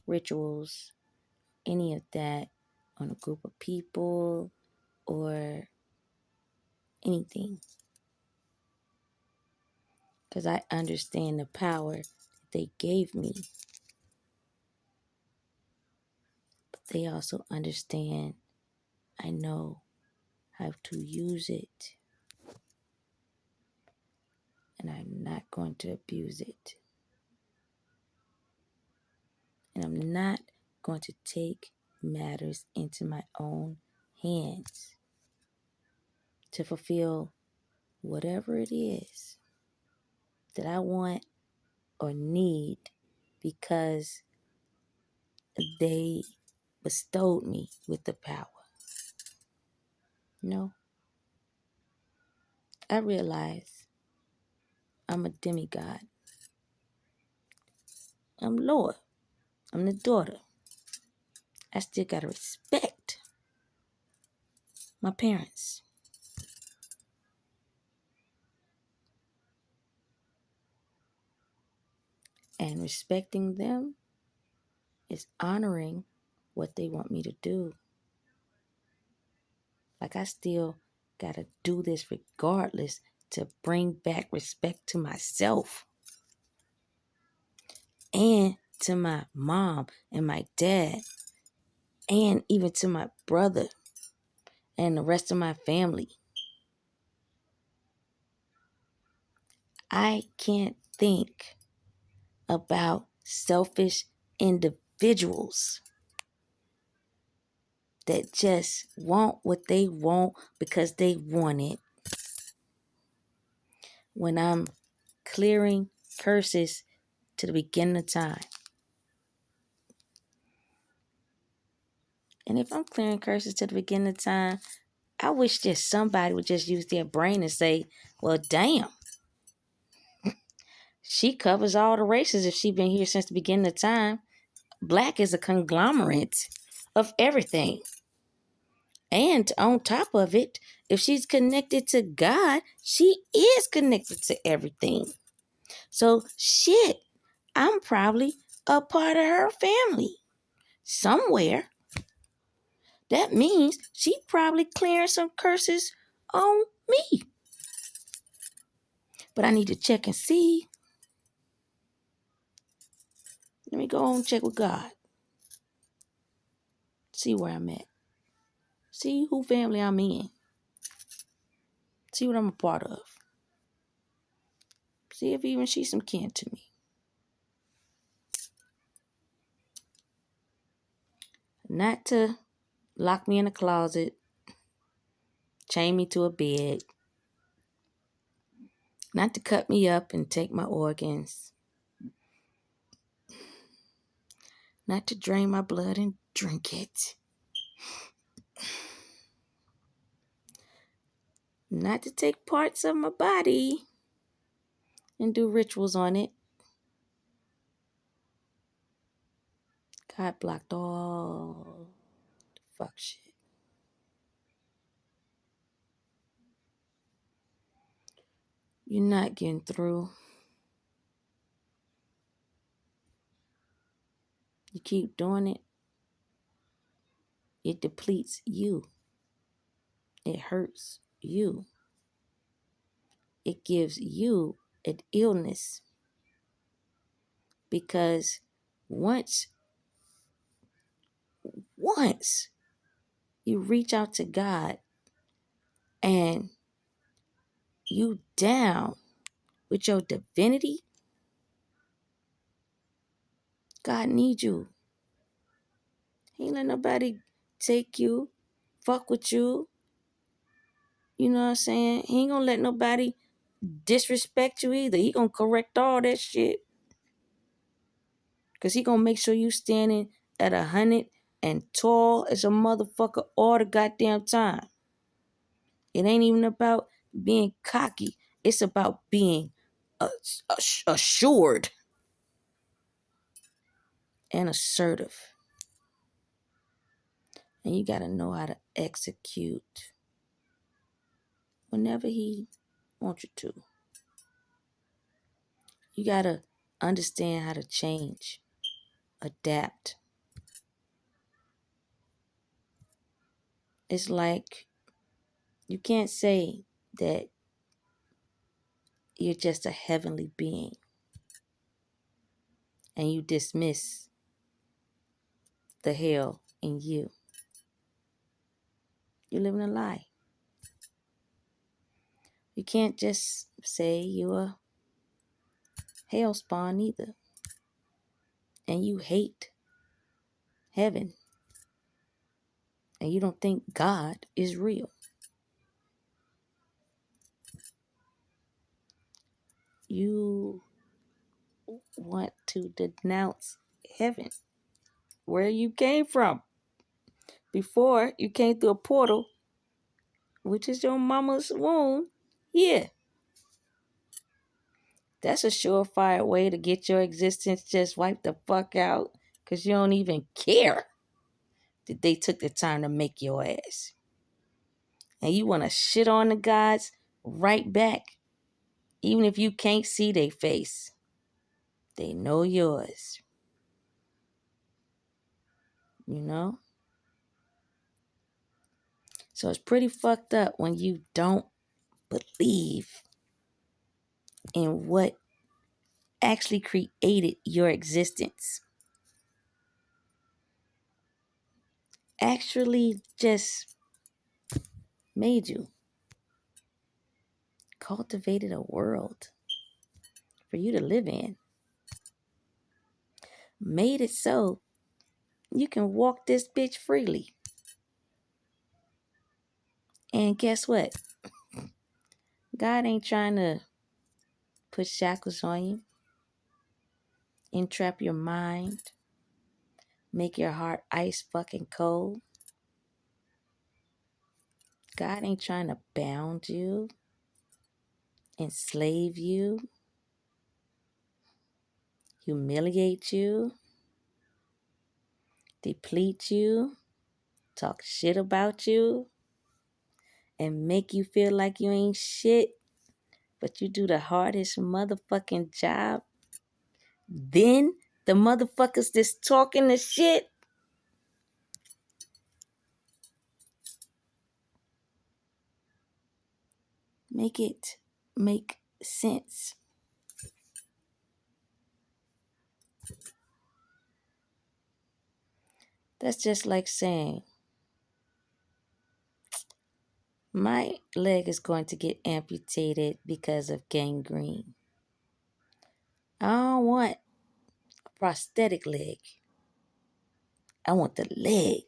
rituals, any of that on a group of people or anything. Because I understand the power that they gave me. But they also understand I know how to use it. And I'm not going to abuse it. And I'm not going to take matters into my own hands to fulfill whatever it is that I want or need because they bestowed me with the power. No, I realize I'm a demigod. I'm Lord. I'm the daughter. I still gotta respect my parents. And respecting them is honoring what they want me to do. Like I still gotta do this regardless to bring back respect to myself and to my mom and my dad and even to my brother and the rest of my family. I can't think about selfish individuals that just want what they want because they want it. When I'm clearing curses to the beginning of time. And if I'm clearing curses to the beginning of time, I wish that somebody would just use their brain and say, well, damn. She covers all the races if she's been here since the beginning of time. Black is a conglomerate of everything. And on top of it, if she's connected to God, she is connected to everything. So shit, I'm probably a part of her family somewhere. That means she probably clearing some curses on me. But I need to check and see. Let me go and check with God. See where I'm at. See who family I'm in. See what I'm a part of. See if even she's some kin to me. Not to lock me in a closet, chain me to a bed, not to cut me up and take my organs, not to drain my blood and drink it, not to take parts of my body and do rituals on it. God blocked all the fuck shit. You're not getting through. You keep doing it, it depletes you. It hurts you. It gives you an illness. Because once you reach out to God and you down with your divinity, God needs you. He ain't let nobody take you, fuck with you, You know what I'm saying? He ain't gonna let nobody disrespect you either. He gonna correct all that shit. Cause he gonna make sure you standing at 100 and tall as a motherfucker all the goddamn time. It ain't even about being cocky. It's about being assured and assertive. And you gotta know how to execute whenever he wants you to. You gotta understand how to change, adapt. It's like you can't say that you're just a heavenly being and you dismiss the hell in you. You're living a lie. You can't just say you're a hell spawn either. And you hate heaven. And you don't think God is real. You want to denounce heaven, where you came from. Before you came through a portal, which is your mama's womb. Yeah. That's a surefire way to get your existence just wiped the fuck out. Because you don't even care that they took the time to make your ass. And you want to shit on the gods right back. Even if you can't see their face. They know yours. You know? So it's pretty fucked up when you don't believe in what actually created your existence. Actually just made you. Cultivated a world for you to live in. Made it so you can walk this bitch freely. And guess what? God ain't trying to put shackles on you, entrap your mind, make your heart ice fucking cold. God ain't trying to bound you, enslave you, humiliate you, deplete you, talk shit about you, and make you feel like you ain't shit, but you do the hardest motherfucking job. Then the motherfuckers that's talking the shit make it make sense. That's just like saying, my leg is going to get amputated because of gangrene. I don't want a prosthetic leg. I want the leg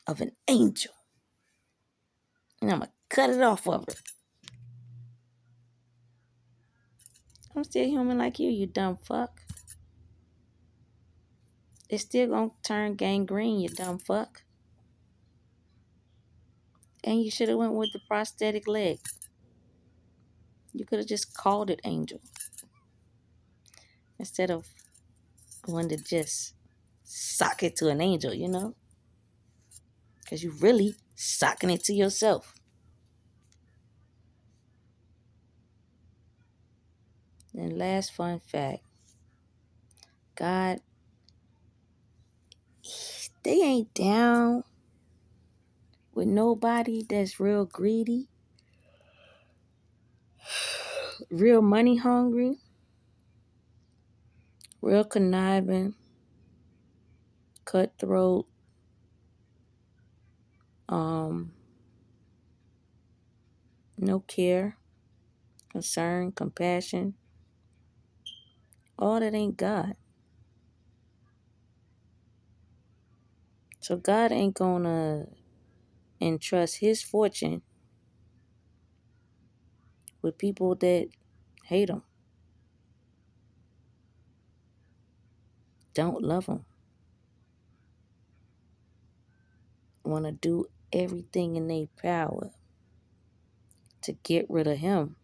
of an angel. And I'm going to cut it off of her. I'm still human like you dumb fuck. It's still going to turn gangrene, you dumb fuck. And you should have went with the prosthetic leg. You could have just called it angel. Instead of wanting to just sock it to an angel, you know? Because you really socking it to yourself. And last fun fact. God, they ain't down with nobody that's real greedy, real money hungry, real conniving, cutthroat, no care, concern, compassion. All that ain't God. So God ain't gonna entrust his fortune with people that hate them, don't love him, want to do everything in their power to get rid of him,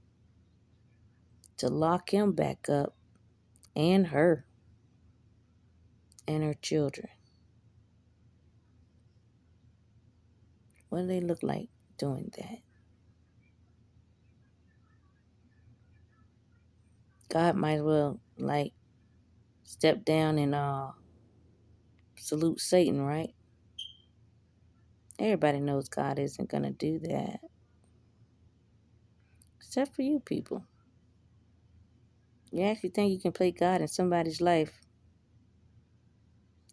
to lock him back up, and her and her children. What do they look like doing that? God might as well step down and salute Satan, right? Everybody knows God isn't gonna do that. Except for you people. You actually think you can play God in somebody's life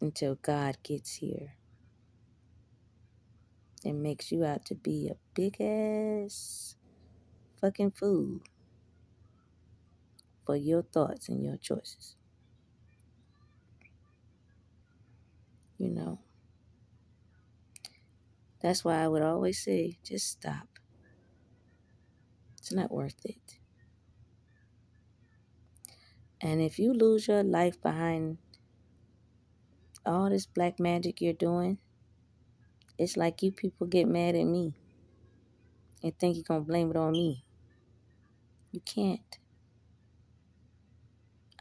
until God gets here and makes you out to be a big ass fucking fool for your thoughts and your choices. You know, that's why I would always say, just stop. It's not worth it. And if you lose your life behind all this black magic you're doing, it's like you people get mad at me and think you're going to blame it on me. You can't.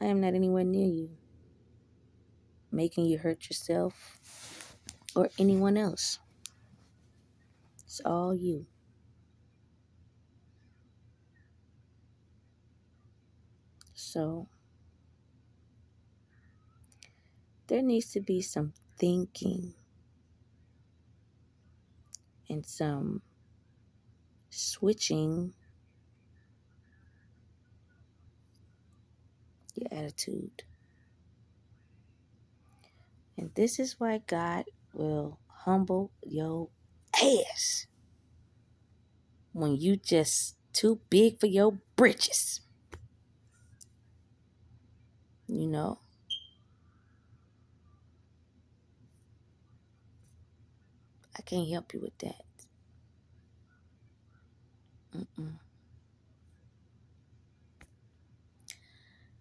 I am not anywhere near you, making you hurt yourself or anyone else. It's all you. So there needs to be some thinking and some switching your attitude. And this is why God will humble your ass when you just too big for your britches. You know? I can't help you with that. Mm-mm.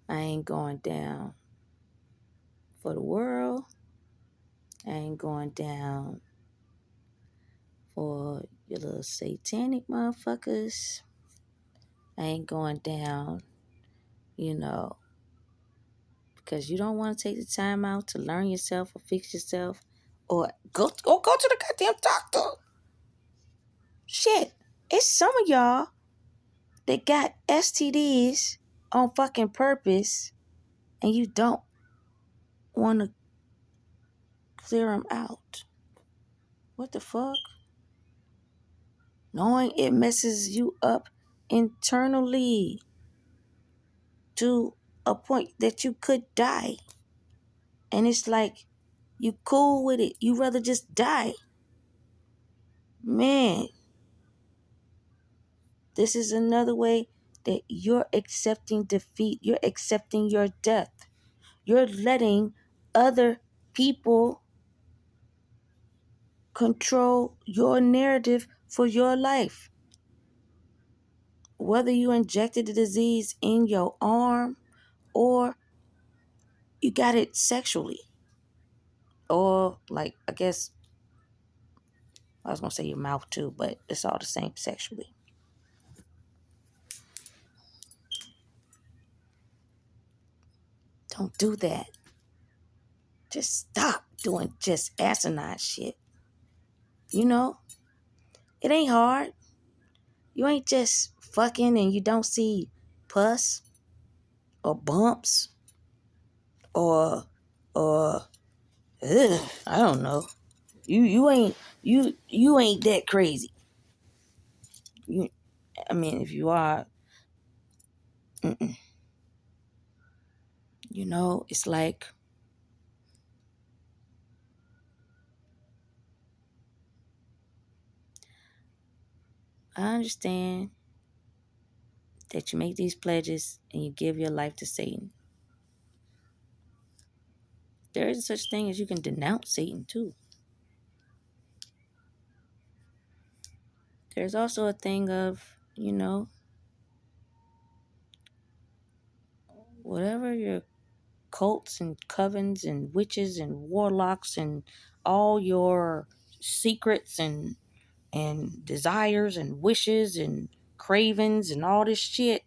I ain't going down for the world. I ain't going down for your little satanic motherfuckers. I ain't going down, you know, because you don't want to take the time out to learn yourself or fix yourself or go to the goddamn doctor. Shit, it's some of y'all that got STDs on fucking purpose and you don't want to clear them out. What the fuck? Knowing it messes you up internally to a point that you could die. And it's like, you cool with it. You rather just die. Man, this is another way that you're accepting defeat. You're accepting your death. You're letting other people control your narrative for your life. Whether you injected the disease in your arm or you got it sexually. Or I guess, I was going to say your mouth too, but it's all the same sexually. Don't do that. Just stop doing just asinine shit. You know, it ain't hard. You ain't just fucking and you don't see pus or bumps or I don't know. You ain't that crazy. I mean, if you are, you know, it's like I understand that you make these pledges and you give your life to Satan. There is such thing as you can denounce Satan too. There's also a thing of, you know, whatever your cults and covens and witches and warlocks and all your secrets and desires and wishes and cravings and all this shit,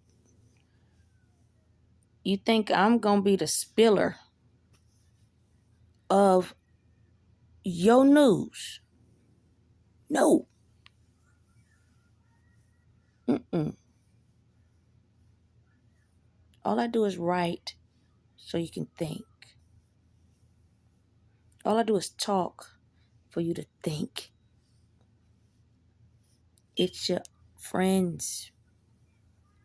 you think I'm gonna be the spiller of your news? No. Mm-mm. All I do is write so you can think. All I do is talk for you to think. It's your friends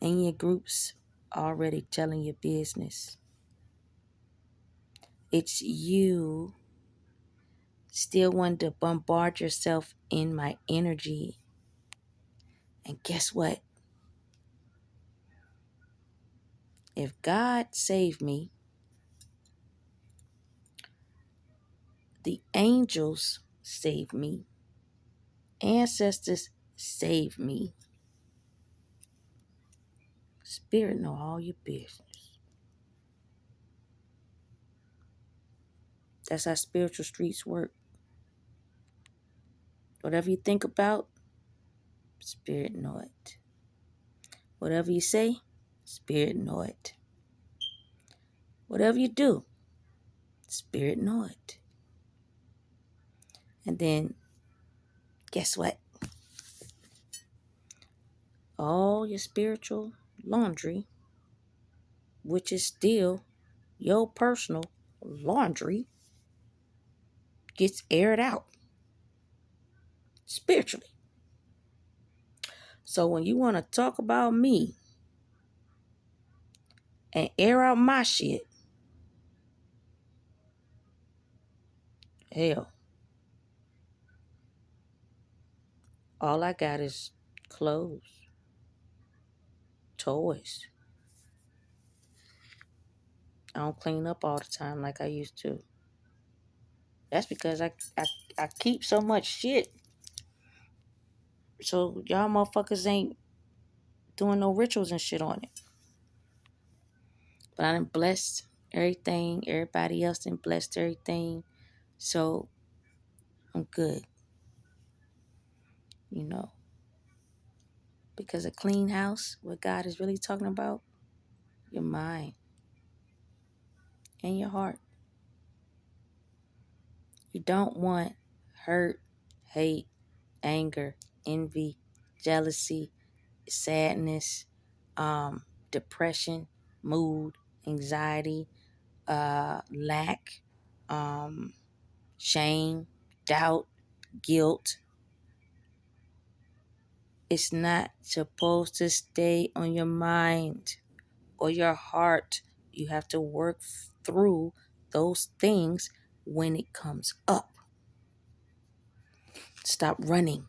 and your groups already telling your business. It's you still wanting to bombard yourself in my energy. And guess what? If God saved me, the angels saved me, ancestors saved me, spirit know all your business. That's how spiritual streets work. Whatever you think about, spirit know it. Whatever you say, spirit know it. Whatever you do, spirit know it. And then, guess what? All your spiritual laundry, which is still your personal laundry, gets aired out spiritually. So when you want to talk about me and air out my shit, hell, all I got is clothes, toys. I don't clean up all the time like I used to. That's because I keep so much shit. So y'all motherfuckers ain't doing no rituals and shit on it. But I done blessed everything. Everybody else done blessed everything. So I'm good. You know. Because a clean house, what God is really talking about, your mind and your heart. You don't want hurt, hate, anger, envy, jealousy, sadness, depression, mood, anxiety, lack, shame, doubt, guilt. It's not supposed to stay on your mind or your heart. You have to work through those things when it comes up. Stop running.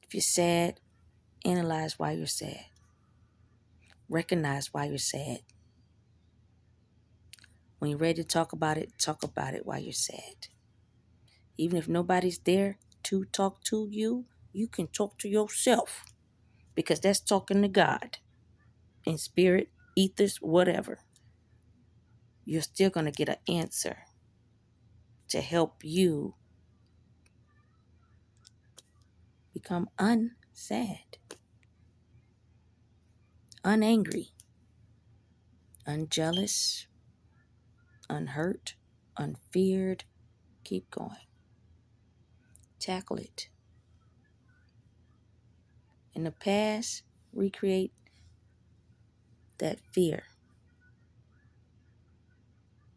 If you're sad, analyze why you're sad. Recognize why you're sad. When you're ready to talk about it while you're sad. Even if nobody's there to talk to you, you can talk to yourself. Because that's talking to God. In spirit, ethers, whatever. You're still going to get an answer to help you become unsad, unangry, unjealous, unhurt, unfeared. Keep going. Tackle it. In the past, recreate that fear.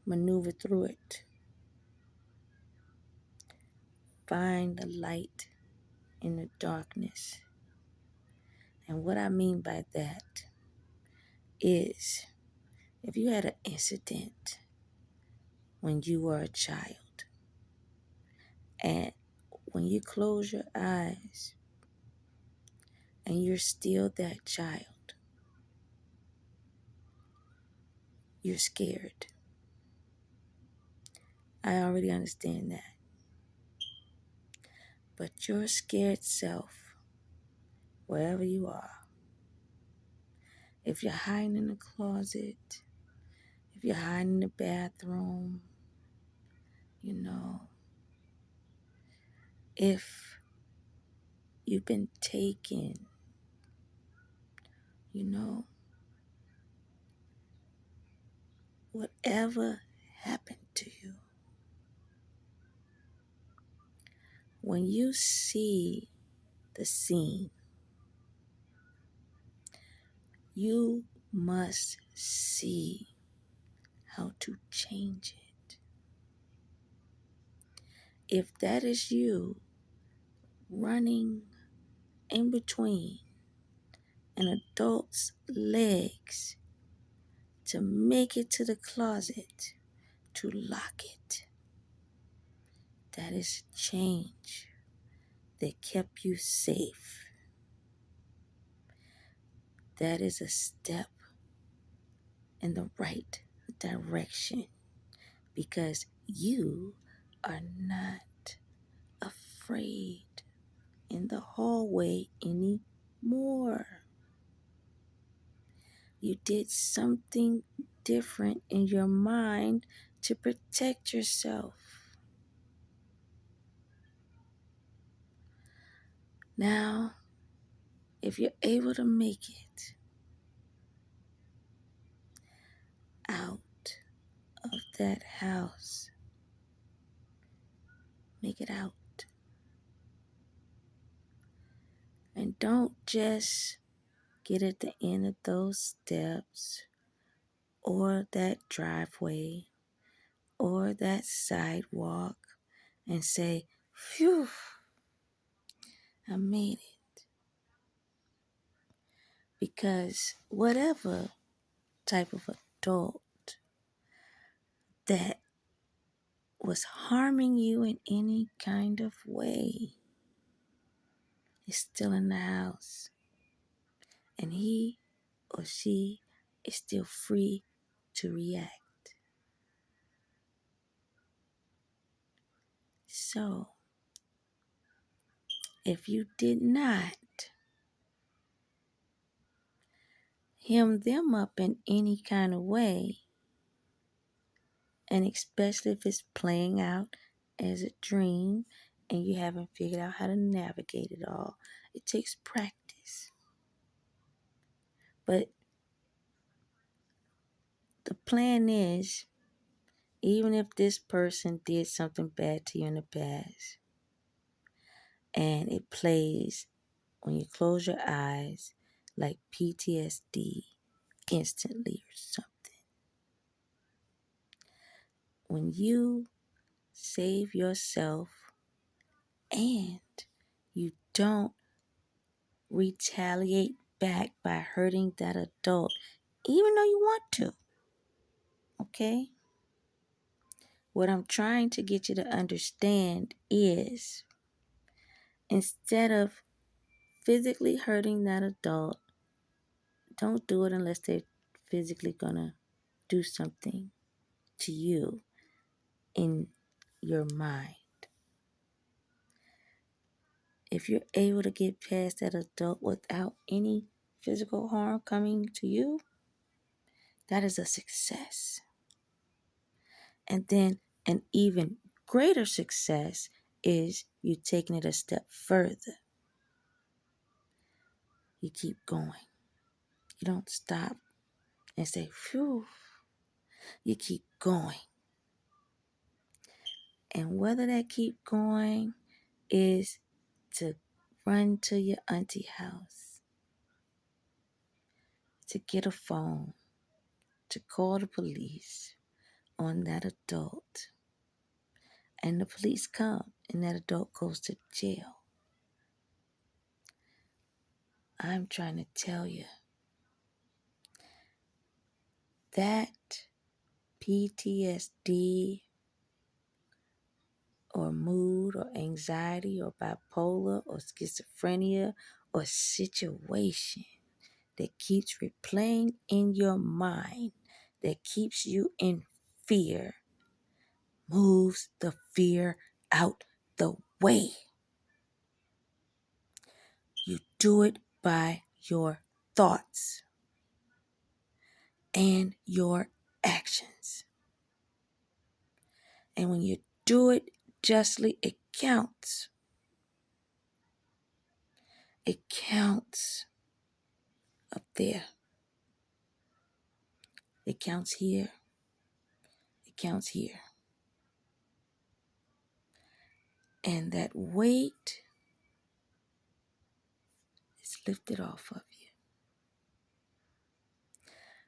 Maneuver through it. Find the light in the darkness. And what I mean by that is if you had an incident when you were a child, and when you close your eyes and you're still that child, you're scared. I already understand that. But your scared self, wherever you are, If you're hiding in the closet, if you're hiding in the bathroom, if you've been taken, whatever happened to you, when you see the scene, you must see how to change it. If that is you running in between an adult's legs to make it to the closet, to lock it, that is change that kept you safe. That is a step in the right direction because you are not afraid in the hallway anymore. You did something different in your mind to protect yourself. Now, if you're able to make it out of that house, make it out. And don't just get at the end of those steps or that driveway or that sidewalk and say, phew, I made it. Because whatever type of adult that was harming you in any kind of way is still in the house. And he or she is still free to react. So, if you did not hem them up in any kind of way, and especially if it's playing out as a dream and you haven't figured out how to navigate it all, it takes practice. But the plan is, even if this person did something bad to you in the past, and it plays when you close your eyes like PTSD instantly or something, when you save yourself and you don't retaliate back by hurting that adult, even though you want to, okay? What I'm trying to get you to understand is instead of physically hurting that adult, don't do it unless they're physically gonna do something to you in your mind. If you're able to get past that adult without any physical harm coming to you, that is a success. And then an even greater success is you taking it a step further. You keep going. You don't stop and say, phew. You keep going. And whether that keep going is to run to your auntie house, to get a phone, to call the police on that adult. And the police come and that adult goes to jail. I'm trying to tell you that PTSD or mood or anxiety or bipolar or schizophrenia or situation that keeps replaying in your mind, that keeps you in fear, moves the fear out the way. You do it by your thoughts. and your actions. And when you do it justly, it counts. It counts up there. It counts here. It counts here. And that weight is lifted off of you.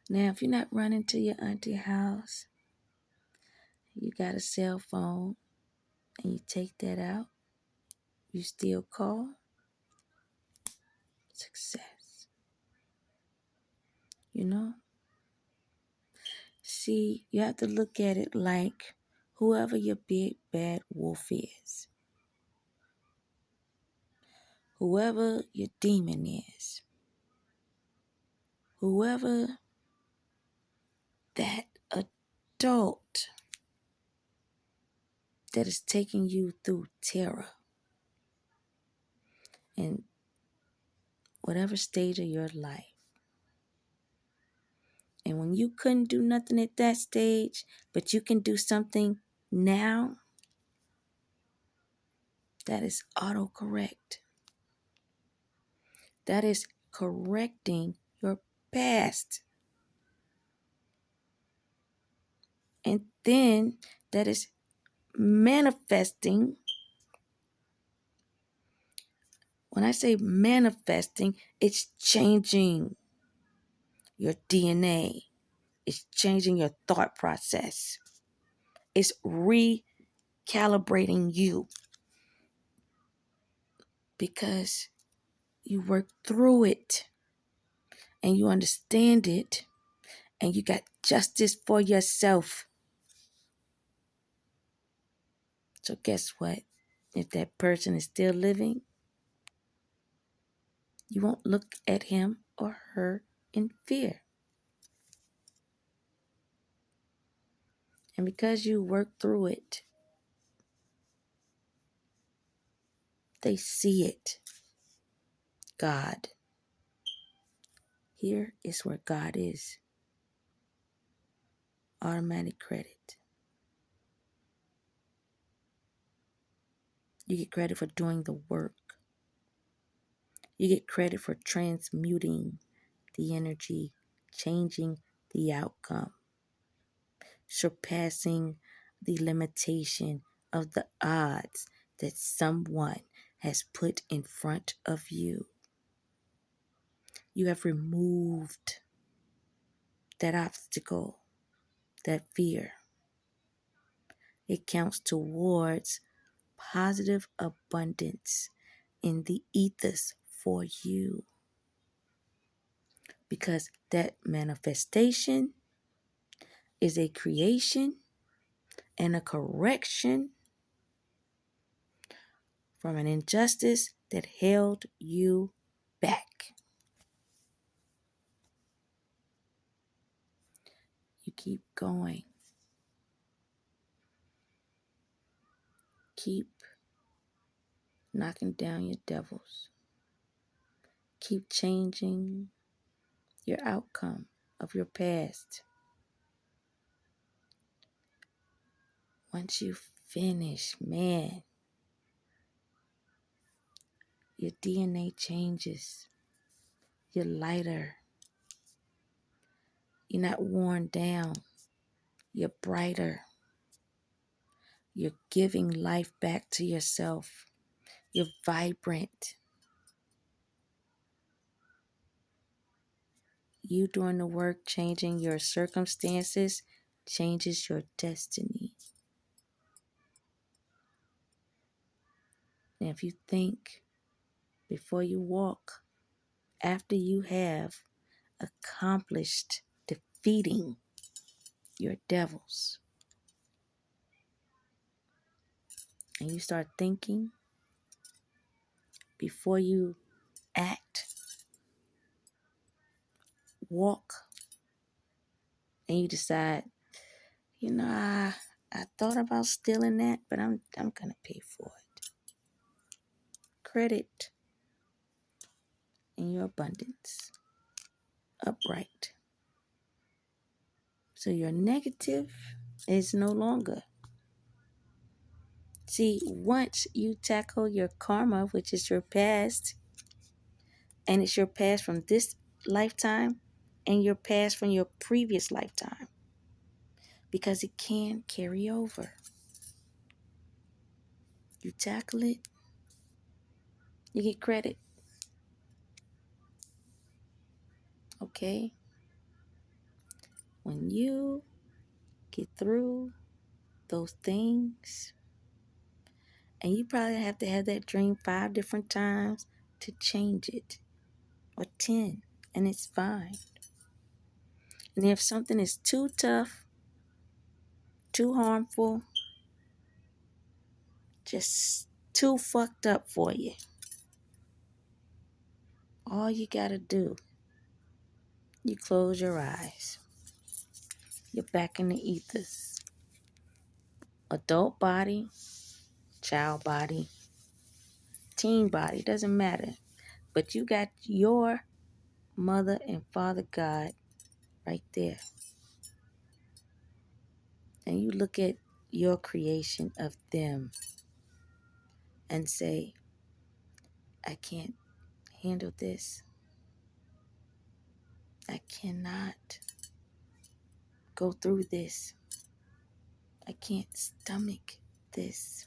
Now, if you're not running to your auntie house, you got a cell phone, and you take that out, you still call success. You know? See, you have to look at it like whoever your big bad wolf is, whoever your demon is, whoever that adult that is taking you through terror in whatever stage of your life. And when you couldn't do nothing at that stage, but you can do something now, that is autocorrect. That is correcting your past. And then that is manifesting. When I say manifesting, it's changing your DNA. It's changing your thought process. It's recalibrating you because you worked through it and you understand it and you got justice for yourself. So guess what? If that person is still living, you won't look at him or her in fear. And because you worked through it, they see it. God. Here is where God is. Automatic credit. You get credit for doing the work. You get credit for transmuting the energy, changing the outcome, surpassing the limitation of the odds that someone has put in front of you. You have removed that obstacle, that fear. It counts towards positive abundance in the ethos for you. Because that manifestation is a creation and a correction from an injustice that held you back. You keep going. Keep knocking down your devils. Keep changing your outcome of your past. Once you finish, man, your DNA changes. You're lighter. You're not worn down. You're brighter. You're giving life back to yourself. You're vibrant. You doing the work, changing your circumstances, changes your destiny. And if you think before you walk, after you have accomplished defeating your devils, and you start thinking before you act, walk, and you decide, I thought about stealing that, but I'm gonna pay for it. Credit in your abundance, upright, So your negative is no longer. See, once you tackle your karma, which is your past, and it's your past from this lifetime and your past from your previous lifetime, because it can carry over. You tackle it, you get credit. Okay? When you get through those things, and you probably have to have that dream 5 different times to change it, or 10, and it's fine. And if something is too tough, too harmful, just too fucked up for you, all you gotta do, you close your eyes. You're back in the ethers. Adult body, child body, teen body, doesn't matter. But you got your mother and father God right there. And you look at your creation of them and say, I can't handle this. I cannot go through this. I can't stomach this.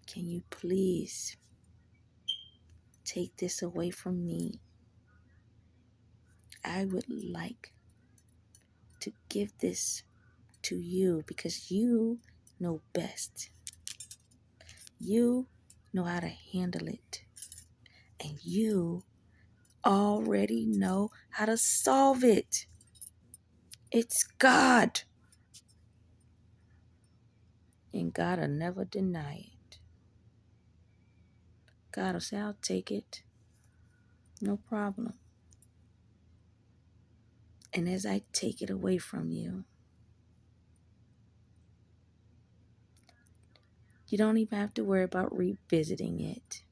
Can you please take this away from me? I would like to give this to you because you know best. You know how to handle it. And you already know how to solve it. It's God. And God will never deny it. God will say, I'll take it. No problem. And as I take it away from you, you don't even have to worry about revisiting it.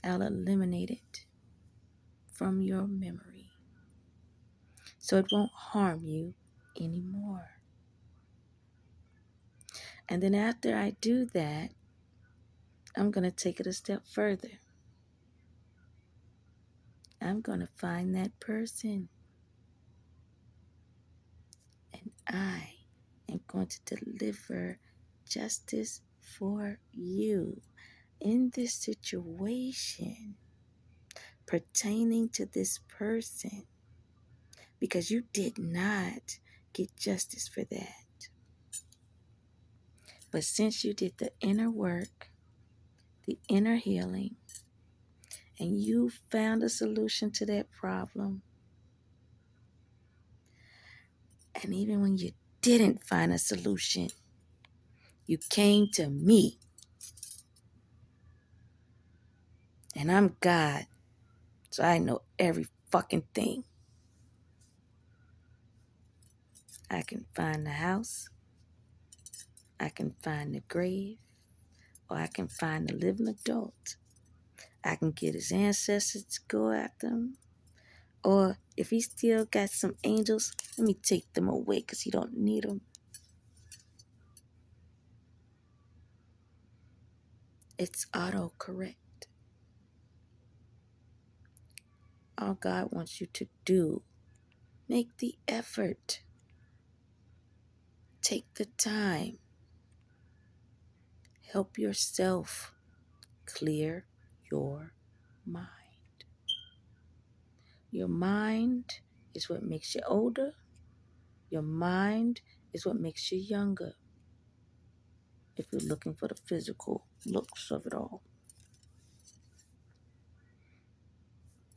I'll eliminate it from your memory so it won't harm you anymore. And then after I do that, I'm going to take it a step further. I'm going to find that person. And I am going to deliver justice for you in this situation pertaining to this person, because you did not get justice for that. But since you did the inner work, the inner healing, and you found a solution to that problem, and even when you didn't find a solution, you came to me. And I'm God, so I know every fucking thing. I can find the house, I can find the grave, or I can find the living adult. I can get his ancestors to go after him. Or if he still got some angels, let me take them away because he don't need them. It's autocorrect. All God wants you to do, make the effort. Take the time. Help yourself clear your mind. Your mind is what makes you older. Your mind is what makes you younger. If you're looking for the physical looks of it all.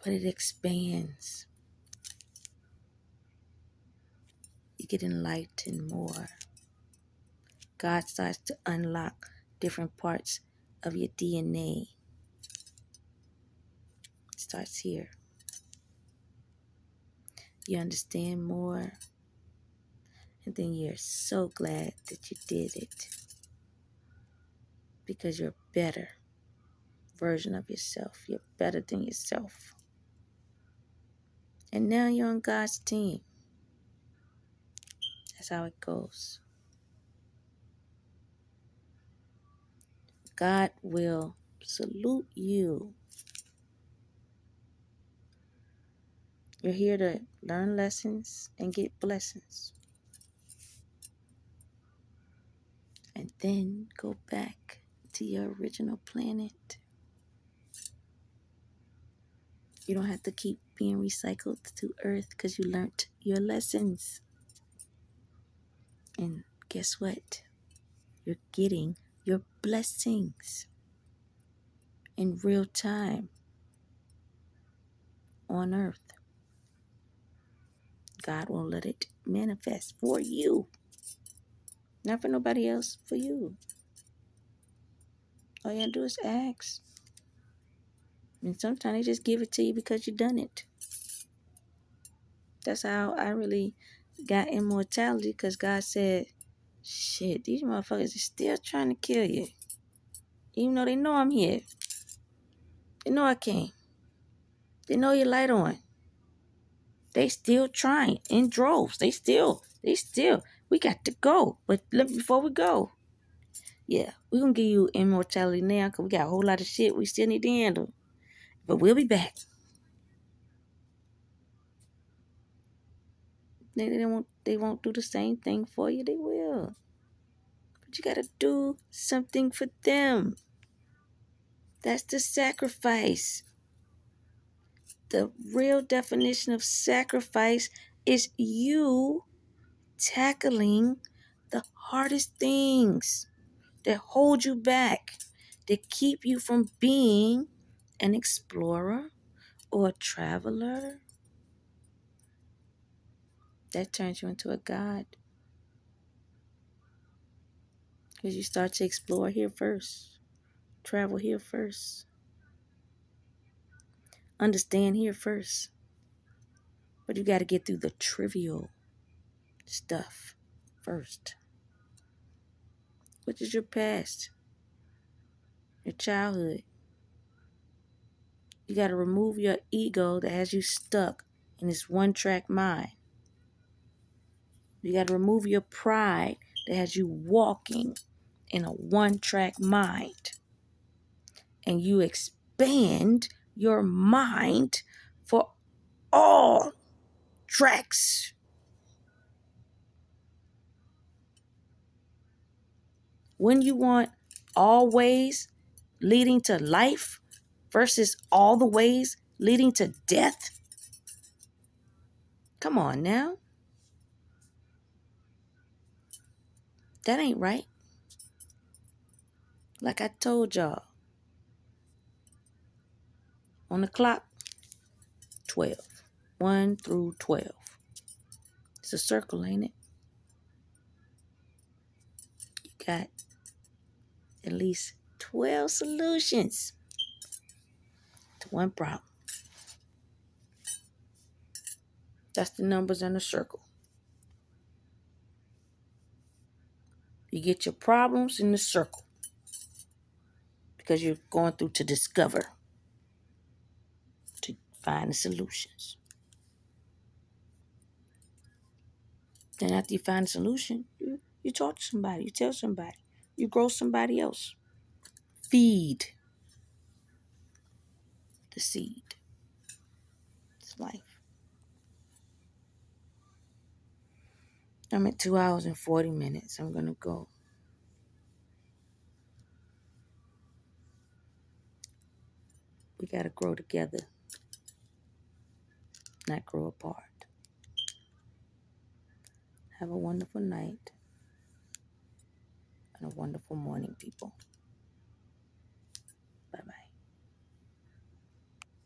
But it expands. You get enlightened more. God starts to unlock different parts of your DNA. It starts here. You understand more. And then you're so glad that you did it. Because you're a better version of yourself. You're better than yourself. And now you're on God's team. That's how it goes. God will salute you. You're here to learn lessons and get blessings. And then go back to your original planet. You don't have to keep being recycled to Earth because you learned your lessons. And guess what? You're getting your blessings in real time on Earth. God will let it manifest for you. Not for nobody else, for you. All you gotta do is ask. And sometimes they just give it to you because you done it. That's how I really got immortality, because God said, shit, these motherfuckers are still trying to kill you. Even though they know I'm here. They know I came. They know your light on. They still trying in droves. They still. We got to go. But before we go, yeah, we're going to give you immortality now because we got a whole lot of shit we still need to handle. But we'll be back. They won't do the same thing for you. They will. But you got to do something for them. That's the sacrifice. The real definition of sacrifice is you tackling the hardest things that hold you back, that keep you from being an explorer or a traveler. That turns you into a god. Because you start to explore here first, travel here first, understand here first. But you got to get through the trivial stuff first, which is your past, your childhood. You got to remove your ego that has you stuck in this one-track mind. You got to remove your pride that has you walking in a one-track mind. And you expand your mind for all tracks. When you want all ways leading to life versus all the ways leading to death, come on now. That ain't right. Like I told y'all, on the clock, 12. 1 through 12. It's a circle, ain't it? You got at least 12 solutions to one problem. That's the numbers in the circle. You get your problems in the circle because you're going through to discover, to find the solutions. Then after you find a solution, you talk to somebody, you tell somebody, you grow somebody else. Feed the seed. It's life. I'm at 2 hours and 40 minutes. I'm going to go. We got to grow together, not grow apart. Have a wonderful night and a wonderful morning, people. Bye-bye.